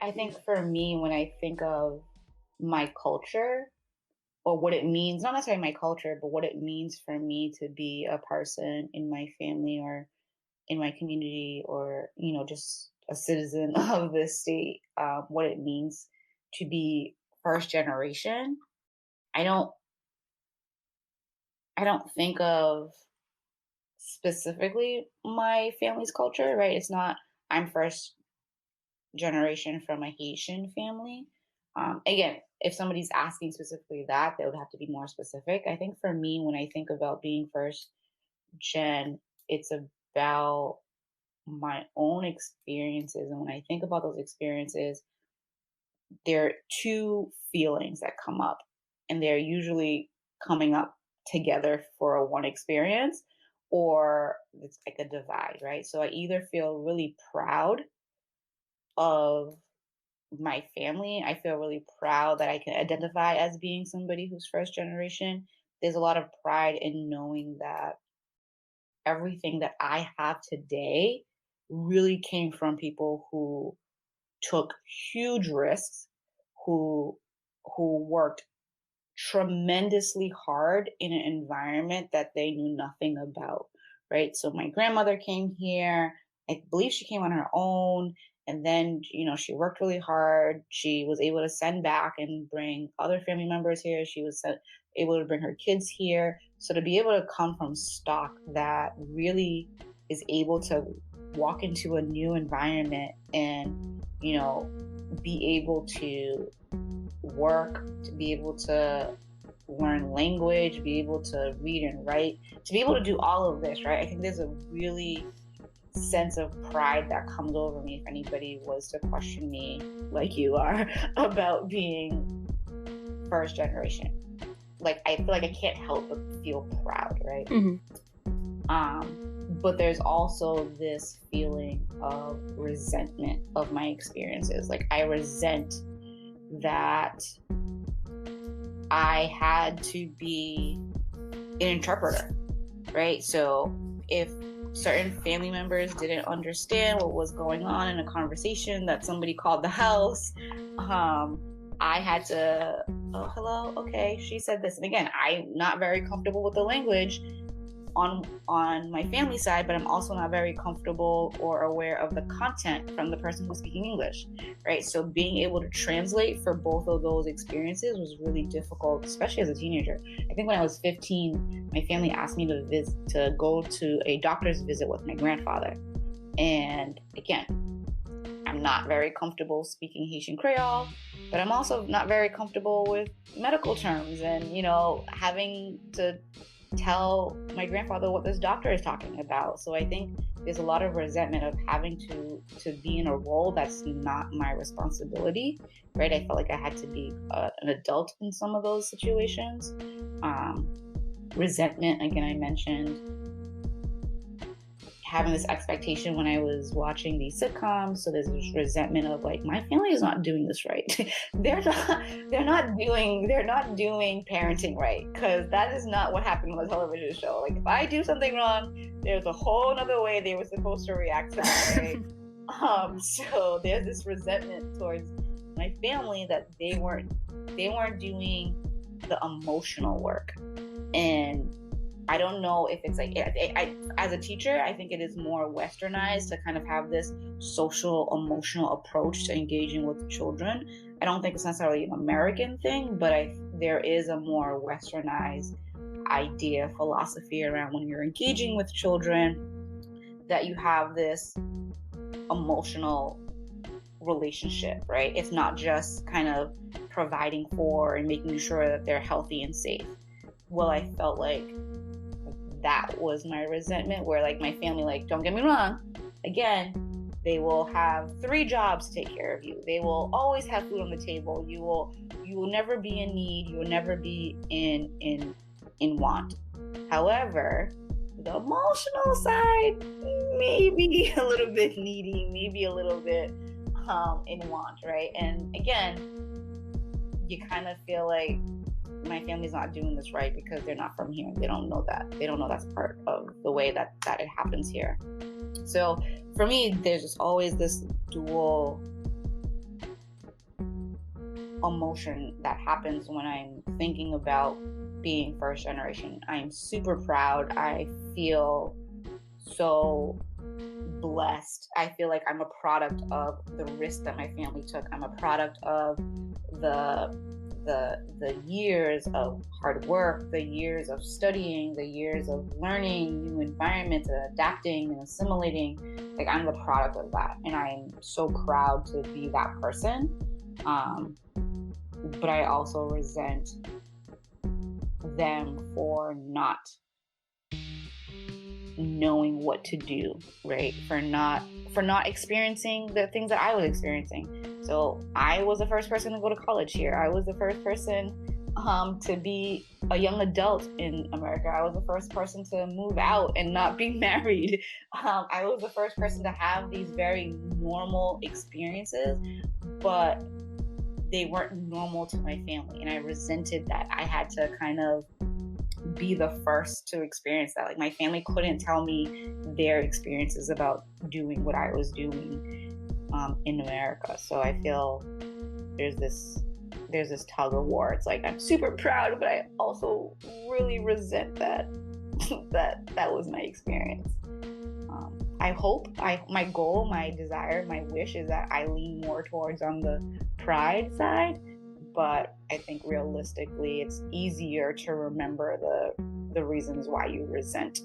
I think for me, when I think of my culture or what it means, not necessarily my culture, but what it means for me to be a person in my family or in my community or, just a citizen of this state, what it means to be first generation, I don't think of specifically my family's culture, right? It's not, I'm first generation from a Haitian family. Again, if somebody's asking specifically that, they would have to be more specific. I think for me, when I think about being first gen, it's about my own experiences. And when I think about those experiences, there are two feelings that come up, and they're usually coming up together for a one experience, or it's like a divide, right? So I either feel really proud of my family. I feel really proud that I can identify as being somebody who's first generation. There's a lot of pride in knowing that everything that I have today really came from people who took huge risks, who worked tremendously hard in an environment that they knew nothing about, right? So my grandmother came here. I believe she came on her own. And then, she worked really hard. She was able to send back and bring other family members here. She was able to bring her kids here. So to be able to come from stock that really is able to walk into a new environment and, be able to work, to be able to learn language, be able to read and write, to be able to do all of this, right? I think there's a really sense of pride that comes over me if anybody was to question me like you are about being first generation. like, I feel like I can't help but feel proud, right? But there's also this feeling of resentment of my experiences. Like, I resent that I had to be an interpreter, right? So if certain family members didn't understand what was going on in a conversation that somebody called the house, I had to, oh, hello, okay, she said this. And again, I'm not very comfortable with the language on my family side, but I'm also not very comfortable or aware of the content from the person who's speaking English, right? So being able to translate for both of those experiences was really difficult, especially as a teenager. I think when I was 15, my family asked me to go to a doctor's visit with my grandfather. And again, I'm not very comfortable speaking Haitian Creole, but I'm also not very comfortable with medical terms and, you know, having to tell my grandfather what this doctor is talking about. So I think there's a lot of resentment of having to be in a role that's not my responsibility, right? I felt like I had to be an adult in some of those situations. Resentment, again, I mentioned having this expectation when I was watching these sitcoms. So there's this resentment of like, my family is not doing this right. they're not doing parenting right, because that is not what happened on the television show. Like, if I do something wrong, there's a whole other way they were supposed to react to that, right? So there's this resentment towards my family that they weren't doing the emotional work. And I don't know if it's like, I as a teacher, I think it is more westernized to kind of have this social, emotional approach to engaging with children. I don't think it's necessarily an American thing, but there is a more westernized idea, philosophy around when you're engaging with children, that you have this emotional relationship, right? It's not just kind of providing for and making sure that they're healthy and safe. Well, I felt like that was my resentment, where like my family, like, don't get me wrong, again, they will have 3 jobs to take care of you. They will always have food on the table. You will never be in need. You will never be in want. However, the emotional side, maybe a little bit needy, maybe a little bit in want, right? And again, you kind of feel like my family's not doing this right because they're not from here. They don't know that. They don't know that's part of the way that it happens here. So for me, there's just always this dual emotion that happens when I'm thinking about being first generation. I'm super proud. I feel so blessed. I feel like I'm a product of the risk that my family took. I'm a product of the years of hard work, the years of studying, the years of learning new environments and adapting and assimilating. Like, I'm the product of that, and I'm so proud to be that person. But I also resent them for not knowing what to do, right? For not experiencing the things that I was experiencing. So I was the first person to go to college here. I was the first person to be a young adult in America. I was the first person to move out and not be married. I was the first person to have these very normal experiences, but they weren't normal to my family. And I resented that I had to kind of be the first to experience that. Like, my family couldn't tell me their experiences about doing what I was doing in America. So I feel there's this tug of war. It's like, I'm super proud, but I also really resent that that was my experience. I hope, my goal, my desire, my wish is that I lean more towards on the pride side. But I think realistically, it's easier to remember the reasons why you resent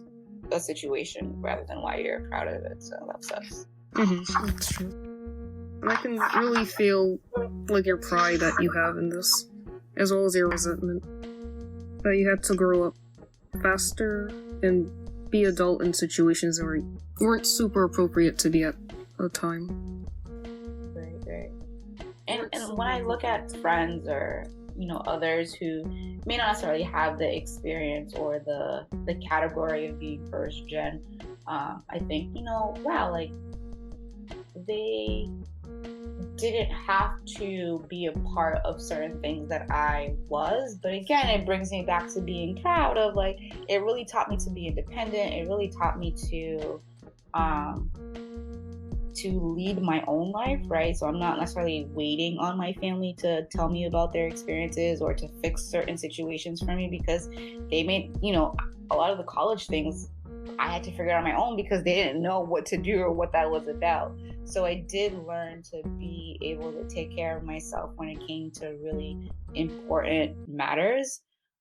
a situation rather than why you're proud of it. So that sucks. That's true. And I can really feel like your pride that you have in this, as well as your resentment that you had to grow up faster and be adult in situations where you weren't super appropriate to be at a time. And when I look at friends or, others who may not necessarily have the experience or the category of being first gen, I think, wow, like they didn't have to be a part of certain things that I was. But again, it brings me back to being proud of, like, it really taught me to be independent. It really taught me to lead my own life, right? So I'm not necessarily waiting on my family to tell me about their experiences or to fix certain situations for me, because they made, a lot of the college things I had to figure out on my own because they didn't know what to do or what that was about. So I did learn to be able to take care of myself when it came to really important matters.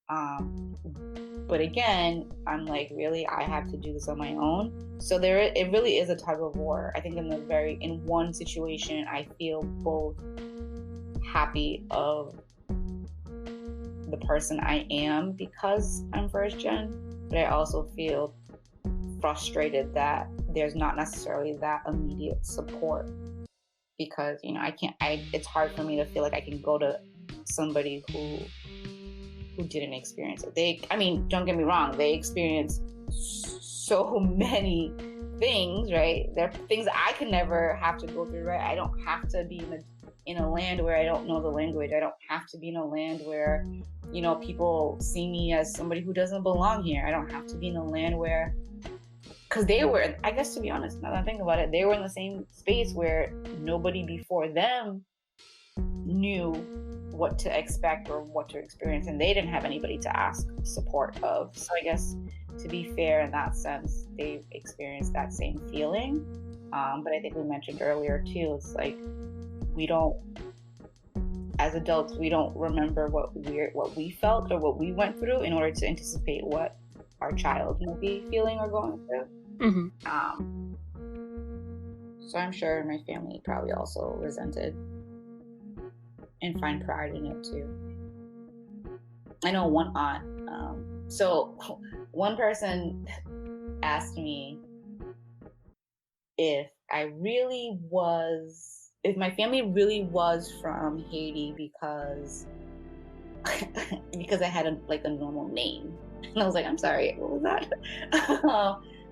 But again, I'm like, really, I have to do this on my own. So it really is a tug of war. I think in one situation, I feel both happy of the person I am because I'm first gen, but I also feel frustrated that there's not necessarily that immediate support, because it's hard for me to feel like I can go to somebody who didn't experience it. Don't get me wrong, they experience so many things, right? There are things I could never have to go through, right? I don't have to be in a land where I don't know the language. I don't have to be in a land where people see me as somebody who doesn't belong here. I don't have to be in a land where, because they were, I guess, to be honest, now that I think about it, they were in the same space where nobody before them knew what to expect or what to experience, and they didn't have anybody to ask support of. So I guess, to be fair, in that sense, they experienced that same feeling. But I think we mentioned earlier too, it's like as adults, we don't remember what we felt or what we went through in order to anticipate what our child might be feeling or going through. Mm-hmm. So I'm sure my family probably also resented and find pride in it too. I know one aunt. So one person asked me if my family really was from Haiti because I had a normal name. And I was like, I'm sorry, what was that?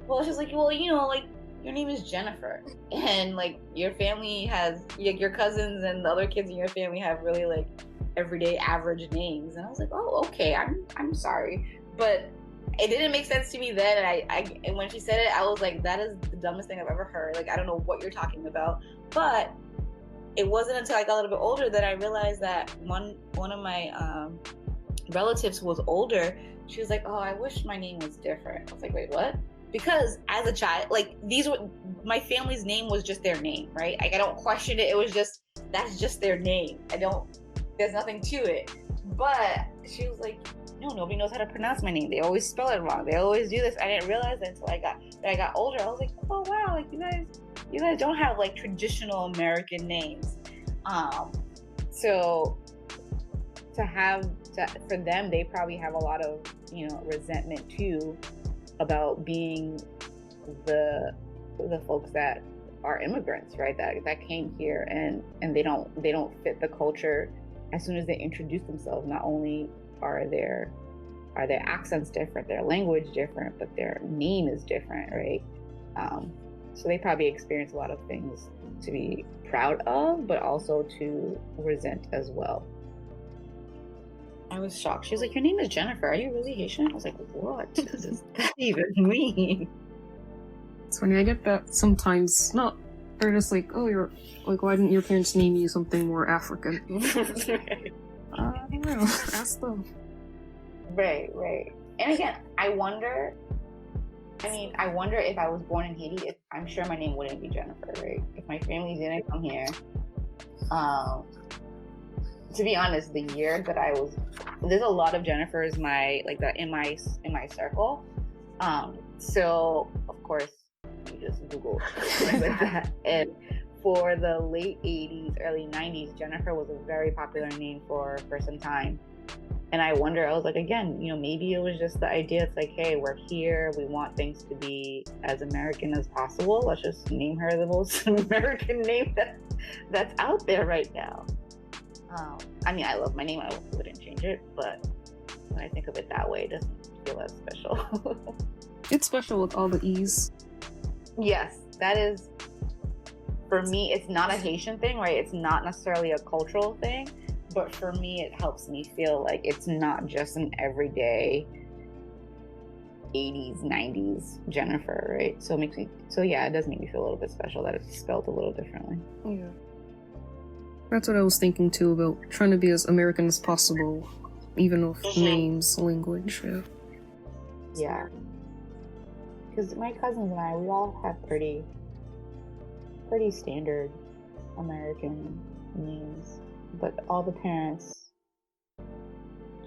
Well, she's like, well, like, your name is Jennefer, and like your family has, like, your cousins and the other kids in your family have really like everyday average names. And I was like, oh, okay, I'm sorry, but it didn't make sense to me then. And when she said it, I was like, that is the dumbest thing I've ever heard. Like, I don't know what you're talking about. But it wasn't until I got a little bit older that I realized that one of my relatives who was older, she was like, oh, I wish my name was different. I was like, wait, what? Because as a child, like, my family's name was just their name, right? Like, I don't question it. It was just, that's just their name. There's nothing to it. But she was like, no, nobody knows how to pronounce my name. They always spell it wrong. They always do this. I didn't realize that until I got older. I was like, oh wow, like you guys don't have like traditional American names. So for them, they probably have a lot of resentment too about being the folks that are immigrants, right? That came here and they don't fit the culture. As soon as they introduce themselves, not only are their accents different, their language different, but their name is different, right? So they probably experience a lot of things to be proud of, but also to resent as well. I was shocked. She was like, your name is Jennefer. Are you really Haitian? I was like, what does that even mean? It's funny, I get that sometimes. Not, they're just like, oh, you're like, why didn't your parents name you something more African? I don't know. Ask them. Right. And again, I wonder if I was born in Haiti, I'm sure my name wouldn't be Jennefer, right? If my family didn't come here. To be honest, the year that there's a lot of Jennefers in my circle. So of course you just Google like that. And for the late 80s, early 90s, Jennefer was a very popular name for some time. And I was like, again, maybe it was just the idea. It's like, hey, we're here. We want things to be as American as possible. Let's just name her the most American name that's out there right now. I mean, I love my name. I wouldn't change it, but when I think of it that way, it doesn't feel as special. It's special with all the E's. Yes, that is, for me, it's not a Haitian thing, right? It's not necessarily a cultural thing, but for me, it helps me feel like it's not just an everyday 80s, 90s Jennefer, right? So yeah, it does make me feel a little bit special that it's spelled a little differently. Yeah. That's what I was thinking too, about trying to be as American as possible, even with names, language, yeah. Yeah. Because my cousins and I, we all have pretty standard American names, but all the parents,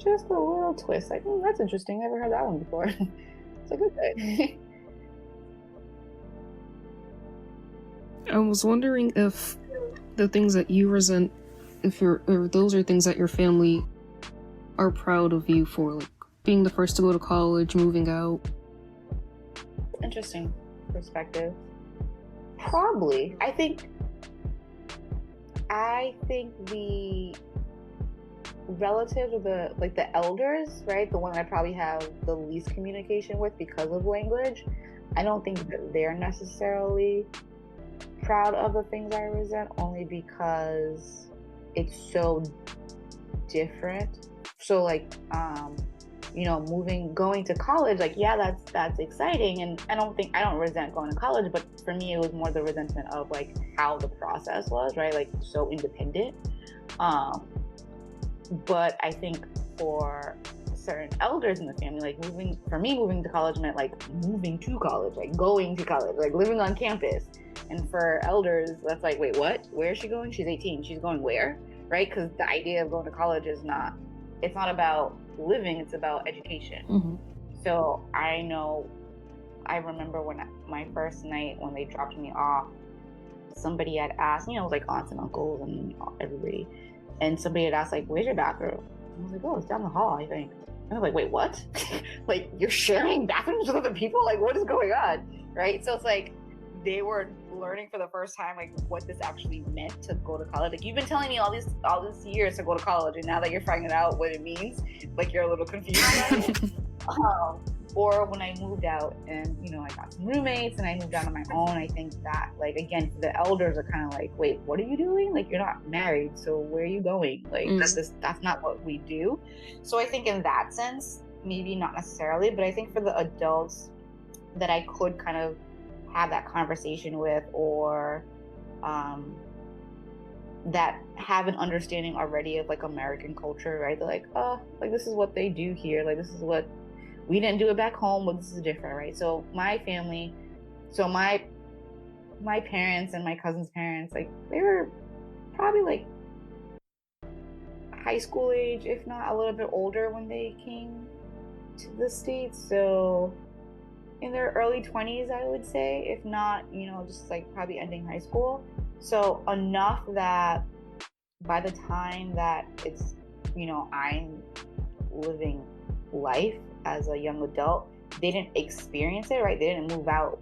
just a little twist. Like, that's interesting. Never heard that one before. It's a good thing. I was wondering if the things that you resent, or those are things that your family are proud of you for, like being the first to go to college, moving out. Interesting perspective. Probably. I think the relatives or the elders, right? The one I probably have the least communication with because of language. I don't think that they're necessarily proud of the things I resent, only because it's so different. So like, going to college, like, yeah, that's exciting, and I don't resent going to college, but for me, it was more the resentment of like how the process was, right? Like, so independent. But I think for certain elders in the family, like moving to college meant like moving to college, like going to college, like living on campus. And for elders, that's like, wait, what? Where is she going? She's 18. She's going where? Right? Because the idea of going to college it's not about living, it's about education. Mm-hmm. So I remember when my first night when they dropped me off, somebody had asked, it was like aunts and uncles and everybody, and somebody had asked, like, where's your bathroom? I was like, oh, it's down the hall, I think. And I was like, wait, what? Like, you're sharing bathrooms with other people? Like, what is going on? Right? So it's like they were learning for the first time, like, what this actually meant to go to college. Like, you've been telling me all these years to go to college, and now that you're finding out what it means, like, you're a little confused about it. Or when I moved out and, I got some roommates and I moved out on my own, I think that, like, again, the elders are kind of like, wait, what are you doing? Like, you're not married, so where are you going? Like, that's not what we do. So I think in that sense, maybe not necessarily, but I think for the adults that I could kind of have that conversation with, or that have an understanding already of like American culture, right? They're like, oh, like this is what they do here. Like, this is what we didn't do it back home, but this is different, right? So my family, my parents and my cousin's parents, like, they were probably like high school age, if not a little bit older when they came to the States. So in their early 20s, I would say, if not, just like probably ending high school. So enough that by the time that it's, I'm living life as a young adult, they didn't experience it, right? They didn't move out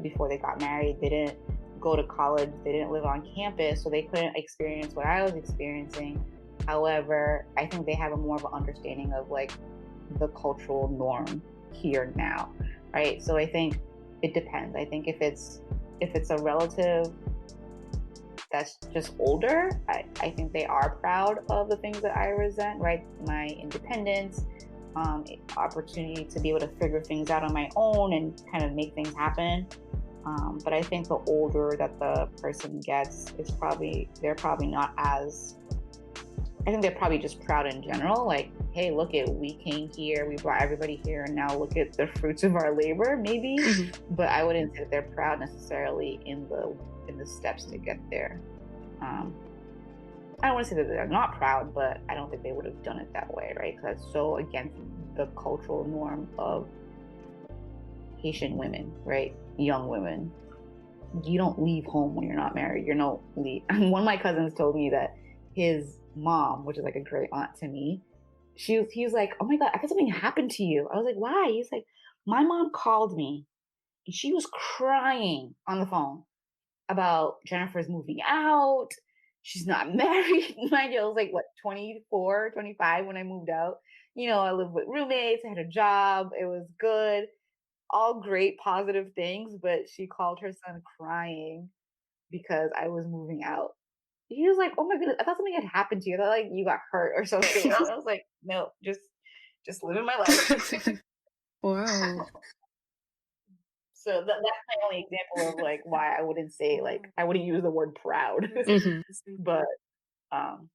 before they got married. They didn't go to college. They didn't live on campus, so they couldn't experience what I was experiencing. However, I think they have a more of an understanding of like the cultural norm here now, right? So I think it depends. I think if it's a relative that's just older, I think they are proud of the things that I resent, right? My independence, opportunity to be able to figure things out on my own and kind of make things happen. But I think the older that the person gets, they're probably not as, I think they're probably just proud in general. Like, hey, we came here, we brought everybody here, and now look at the fruits of our labor, maybe. Mm-hmm. But I wouldn't say that they're proud necessarily in the steps to get there. I don't want to say that they're not proud, but I don't think they would have done it that way, right? Because that's so against the cultural norm of Haitian women, right? Young women. You don't leave home when you're not married. You don't leave. One of my cousins told me that his mom, which is like a great aunt to me, he was like, oh my God, I thought something happened to you. I was like, why? He's like, my mom called me and she was crying on the phone about Jennefer's moving out She's not married. Mind you, I was like, what, 24, 25 when I moved out. I lived with roommates, I had a job, it was good, all great positive things, but she called her son crying because I was moving out. He was like, "Oh my goodness, I thought something had happened to you. I thought like you got hurt or something." And I was like, "No, just living my life." Wow. So that's my only example of like why I wouldn't say like I wouldn't use the word proud. Hmm. But um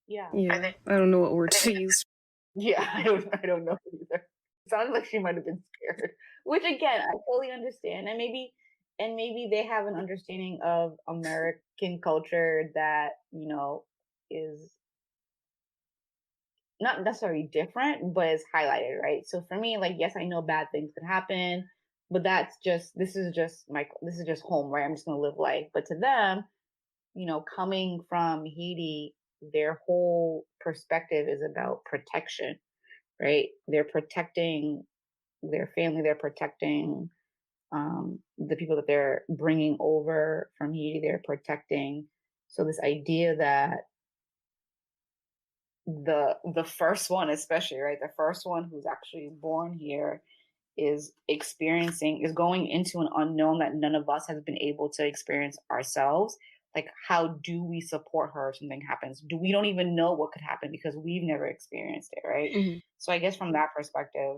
yeah. Yeah, I don't know what word to use. Yeah, I don't know either. Sounds like she might have been scared. Which again, I fully understand. And maybe they have an understanding of American culture that, is not necessarily different, but is highlighted, right? So for me, like, yes, I know bad things could happen, but this is just home, right? I'm just gonna live life. But to them, coming from Haiti, their whole perspective is about protection, right? They're protecting their family, they're protecting the people that they're bringing over from Haiti, they're protecting. So this idea that the first one, especially, right, the first one who's actually born here is going into an unknown that none of us has been able to experience ourselves. Like, how do we support her if something happens? We don't even know what could happen because we've never experienced it, right? Hmm. So I guess from that perspective,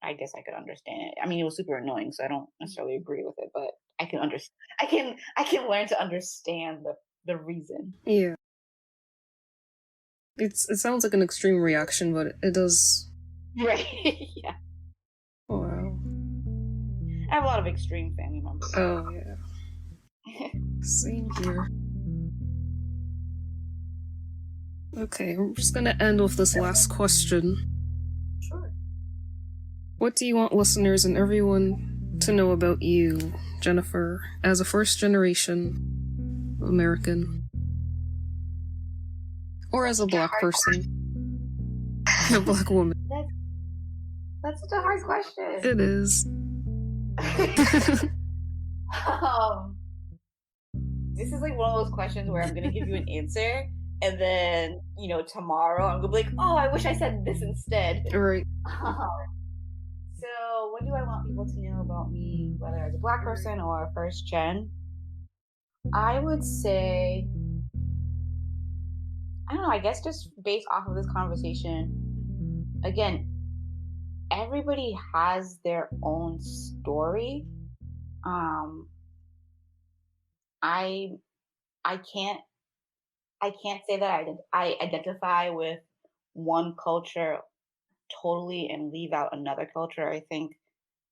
I guess I could understand it. I mean, it was super annoying, so I don't necessarily agree with it, but I can understand. I can learn to understand the reason. Yeah. It sounds like an extreme reaction, but it does. Right. Yeah. Oh, wow. I have a lot of extreme family members. Oh, yeah. Same here. Okay, I'm just gonna end with this last question. Sure. What do you want listeners and everyone to know about you, Jennefer, as a first generation American? Or as a black person? A black woman. That's such a hard question. It is. um, this is like one of those questions where I'm gonna give you an answer, and then tomorrow I'm gonna be like, oh, I wish I said this instead. Right. So, what do I want people to know about me, whether as a black person or a first gen? I would say, I don't know. I guess just based off of this conversation, again, everybody has their own story. Um, I I can't I can't say that I identify with one culture totally and leave out another culture. I think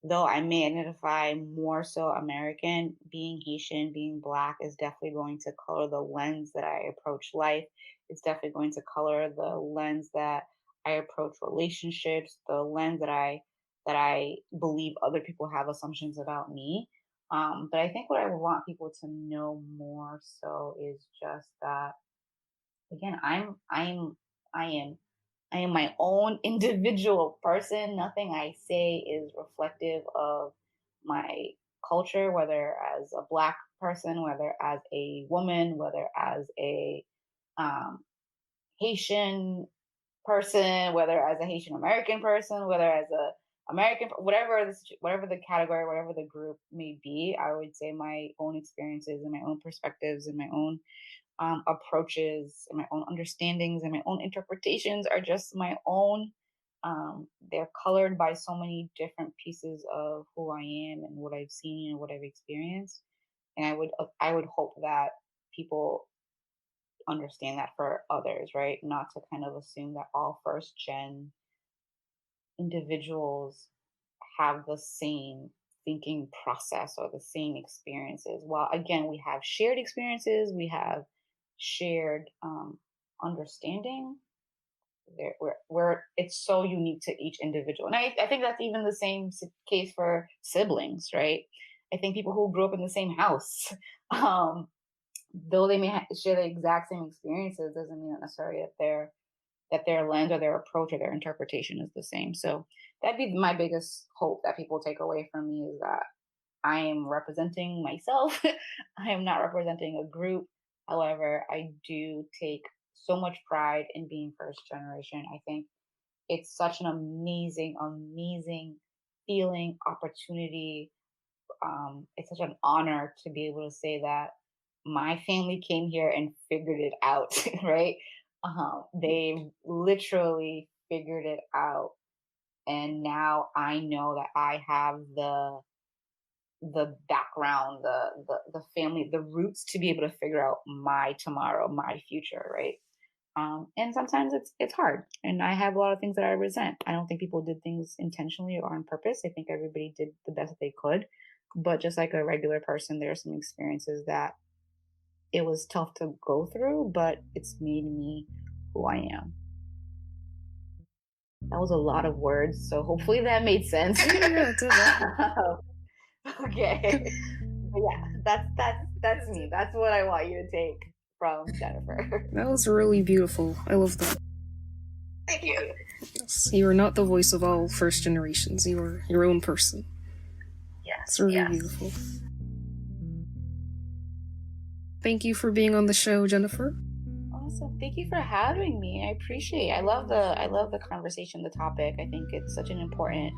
though I may identify more so American, being Haitian, being black is definitely going to color the lens that I approach life. It's definitely going to color the lens that I approach relationships, the lens that I believe other people have assumptions about me. But I think what I want people to know more so is just that, again, I am my own individual person. Nothing I say is reflective of my culture, whether as a black person, whether as a woman, whether as a um, Haitian person, whether as a Haitian American person, whether as a American, whatever the category, whatever the group may be. I would say my own experiences and my own perspectives and my own approaches and my own understandings and my own interpretations are just my own. They're colored by so many different pieces of who I am and what I've seen and what I've experienced. And I would hope that people understand that for others, right? Not to kind of assume that all first gen individuals have the same thinking process or the same experiences. While again, we have shared experiences, we have shared understanding. Where it's so unique to each individual, and I think that's even the same case for siblings, right? I think people who grew up in the same house, um, though they may share the exact same experiences, doesn't mean that necessarily that their lens or their approach or their interpretation is the same. So that'd be my biggest hope that people take away from me, is that I am representing myself. I am not representing a group. However, I do take so much pride in being first generation. I think it's such an amazing, amazing feeling, opportunity. It's such an honor to be able to say that my family came here and figured it out, right? They literally figured it out, and now I know that I have the background, the family, the roots to be able to figure out my tomorrow, my future, right? And sometimes it's hard, and I have a lot of things that I resent. I don't think people did things intentionally or on purpose. I think everybody did the best that they could, but just like a regular person, there are some experiences that it was tough to go through, but it's made me who I am. That was a lot of words, so hopefully that made sense. Yeah, it did. Okay. But yeah, that's me. That's what I want you to take from Jennefer. That was really beautiful. I love that. Thank you. Yes, you are not the voice of all first generations. You are your own person. Yes. It's really beautiful. Thank you for being on the show, Jennefer. Awesome. Thank you for having me. I appreciate it. I love the conversation, the topic. I think it's such an important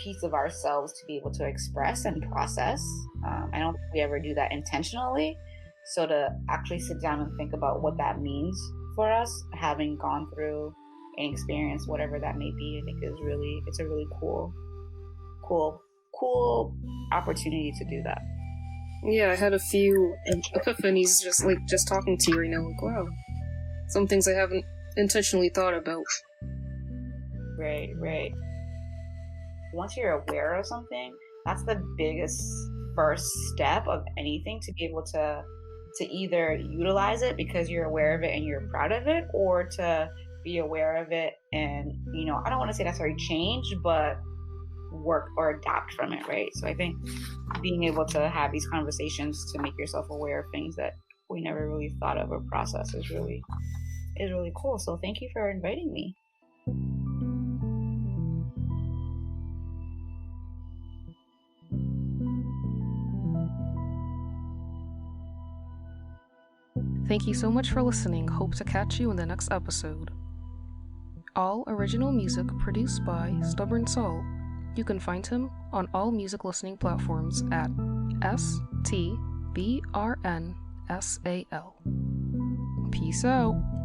piece of ourselves to be able to express and process. I don't think we ever do that intentionally. So to actually sit down and think about what that means for us, having gone through an experience, whatever that may be, I think it's a really cool opportunity to do that. Yeah, I had a few epiphanies just talking to you right now. Like, wow, some things I haven't intentionally thought about. Right. Once you're aware of something, that's the biggest first step of anything, to be able to either utilize it because you're aware of it and you're proud of it, or to be aware of it and, I don't want to say necessarily change, but work or adapt from it, right? So I think being able to have these conversations to make yourself aware of things that we never really thought of or process is really cool. So thank you for inviting me. Thank you so much for listening. Hope to catch you in the next episode. All original music produced by Stubborn Soul. You can find him on all music listening platforms at STBRNSAL. Peace out.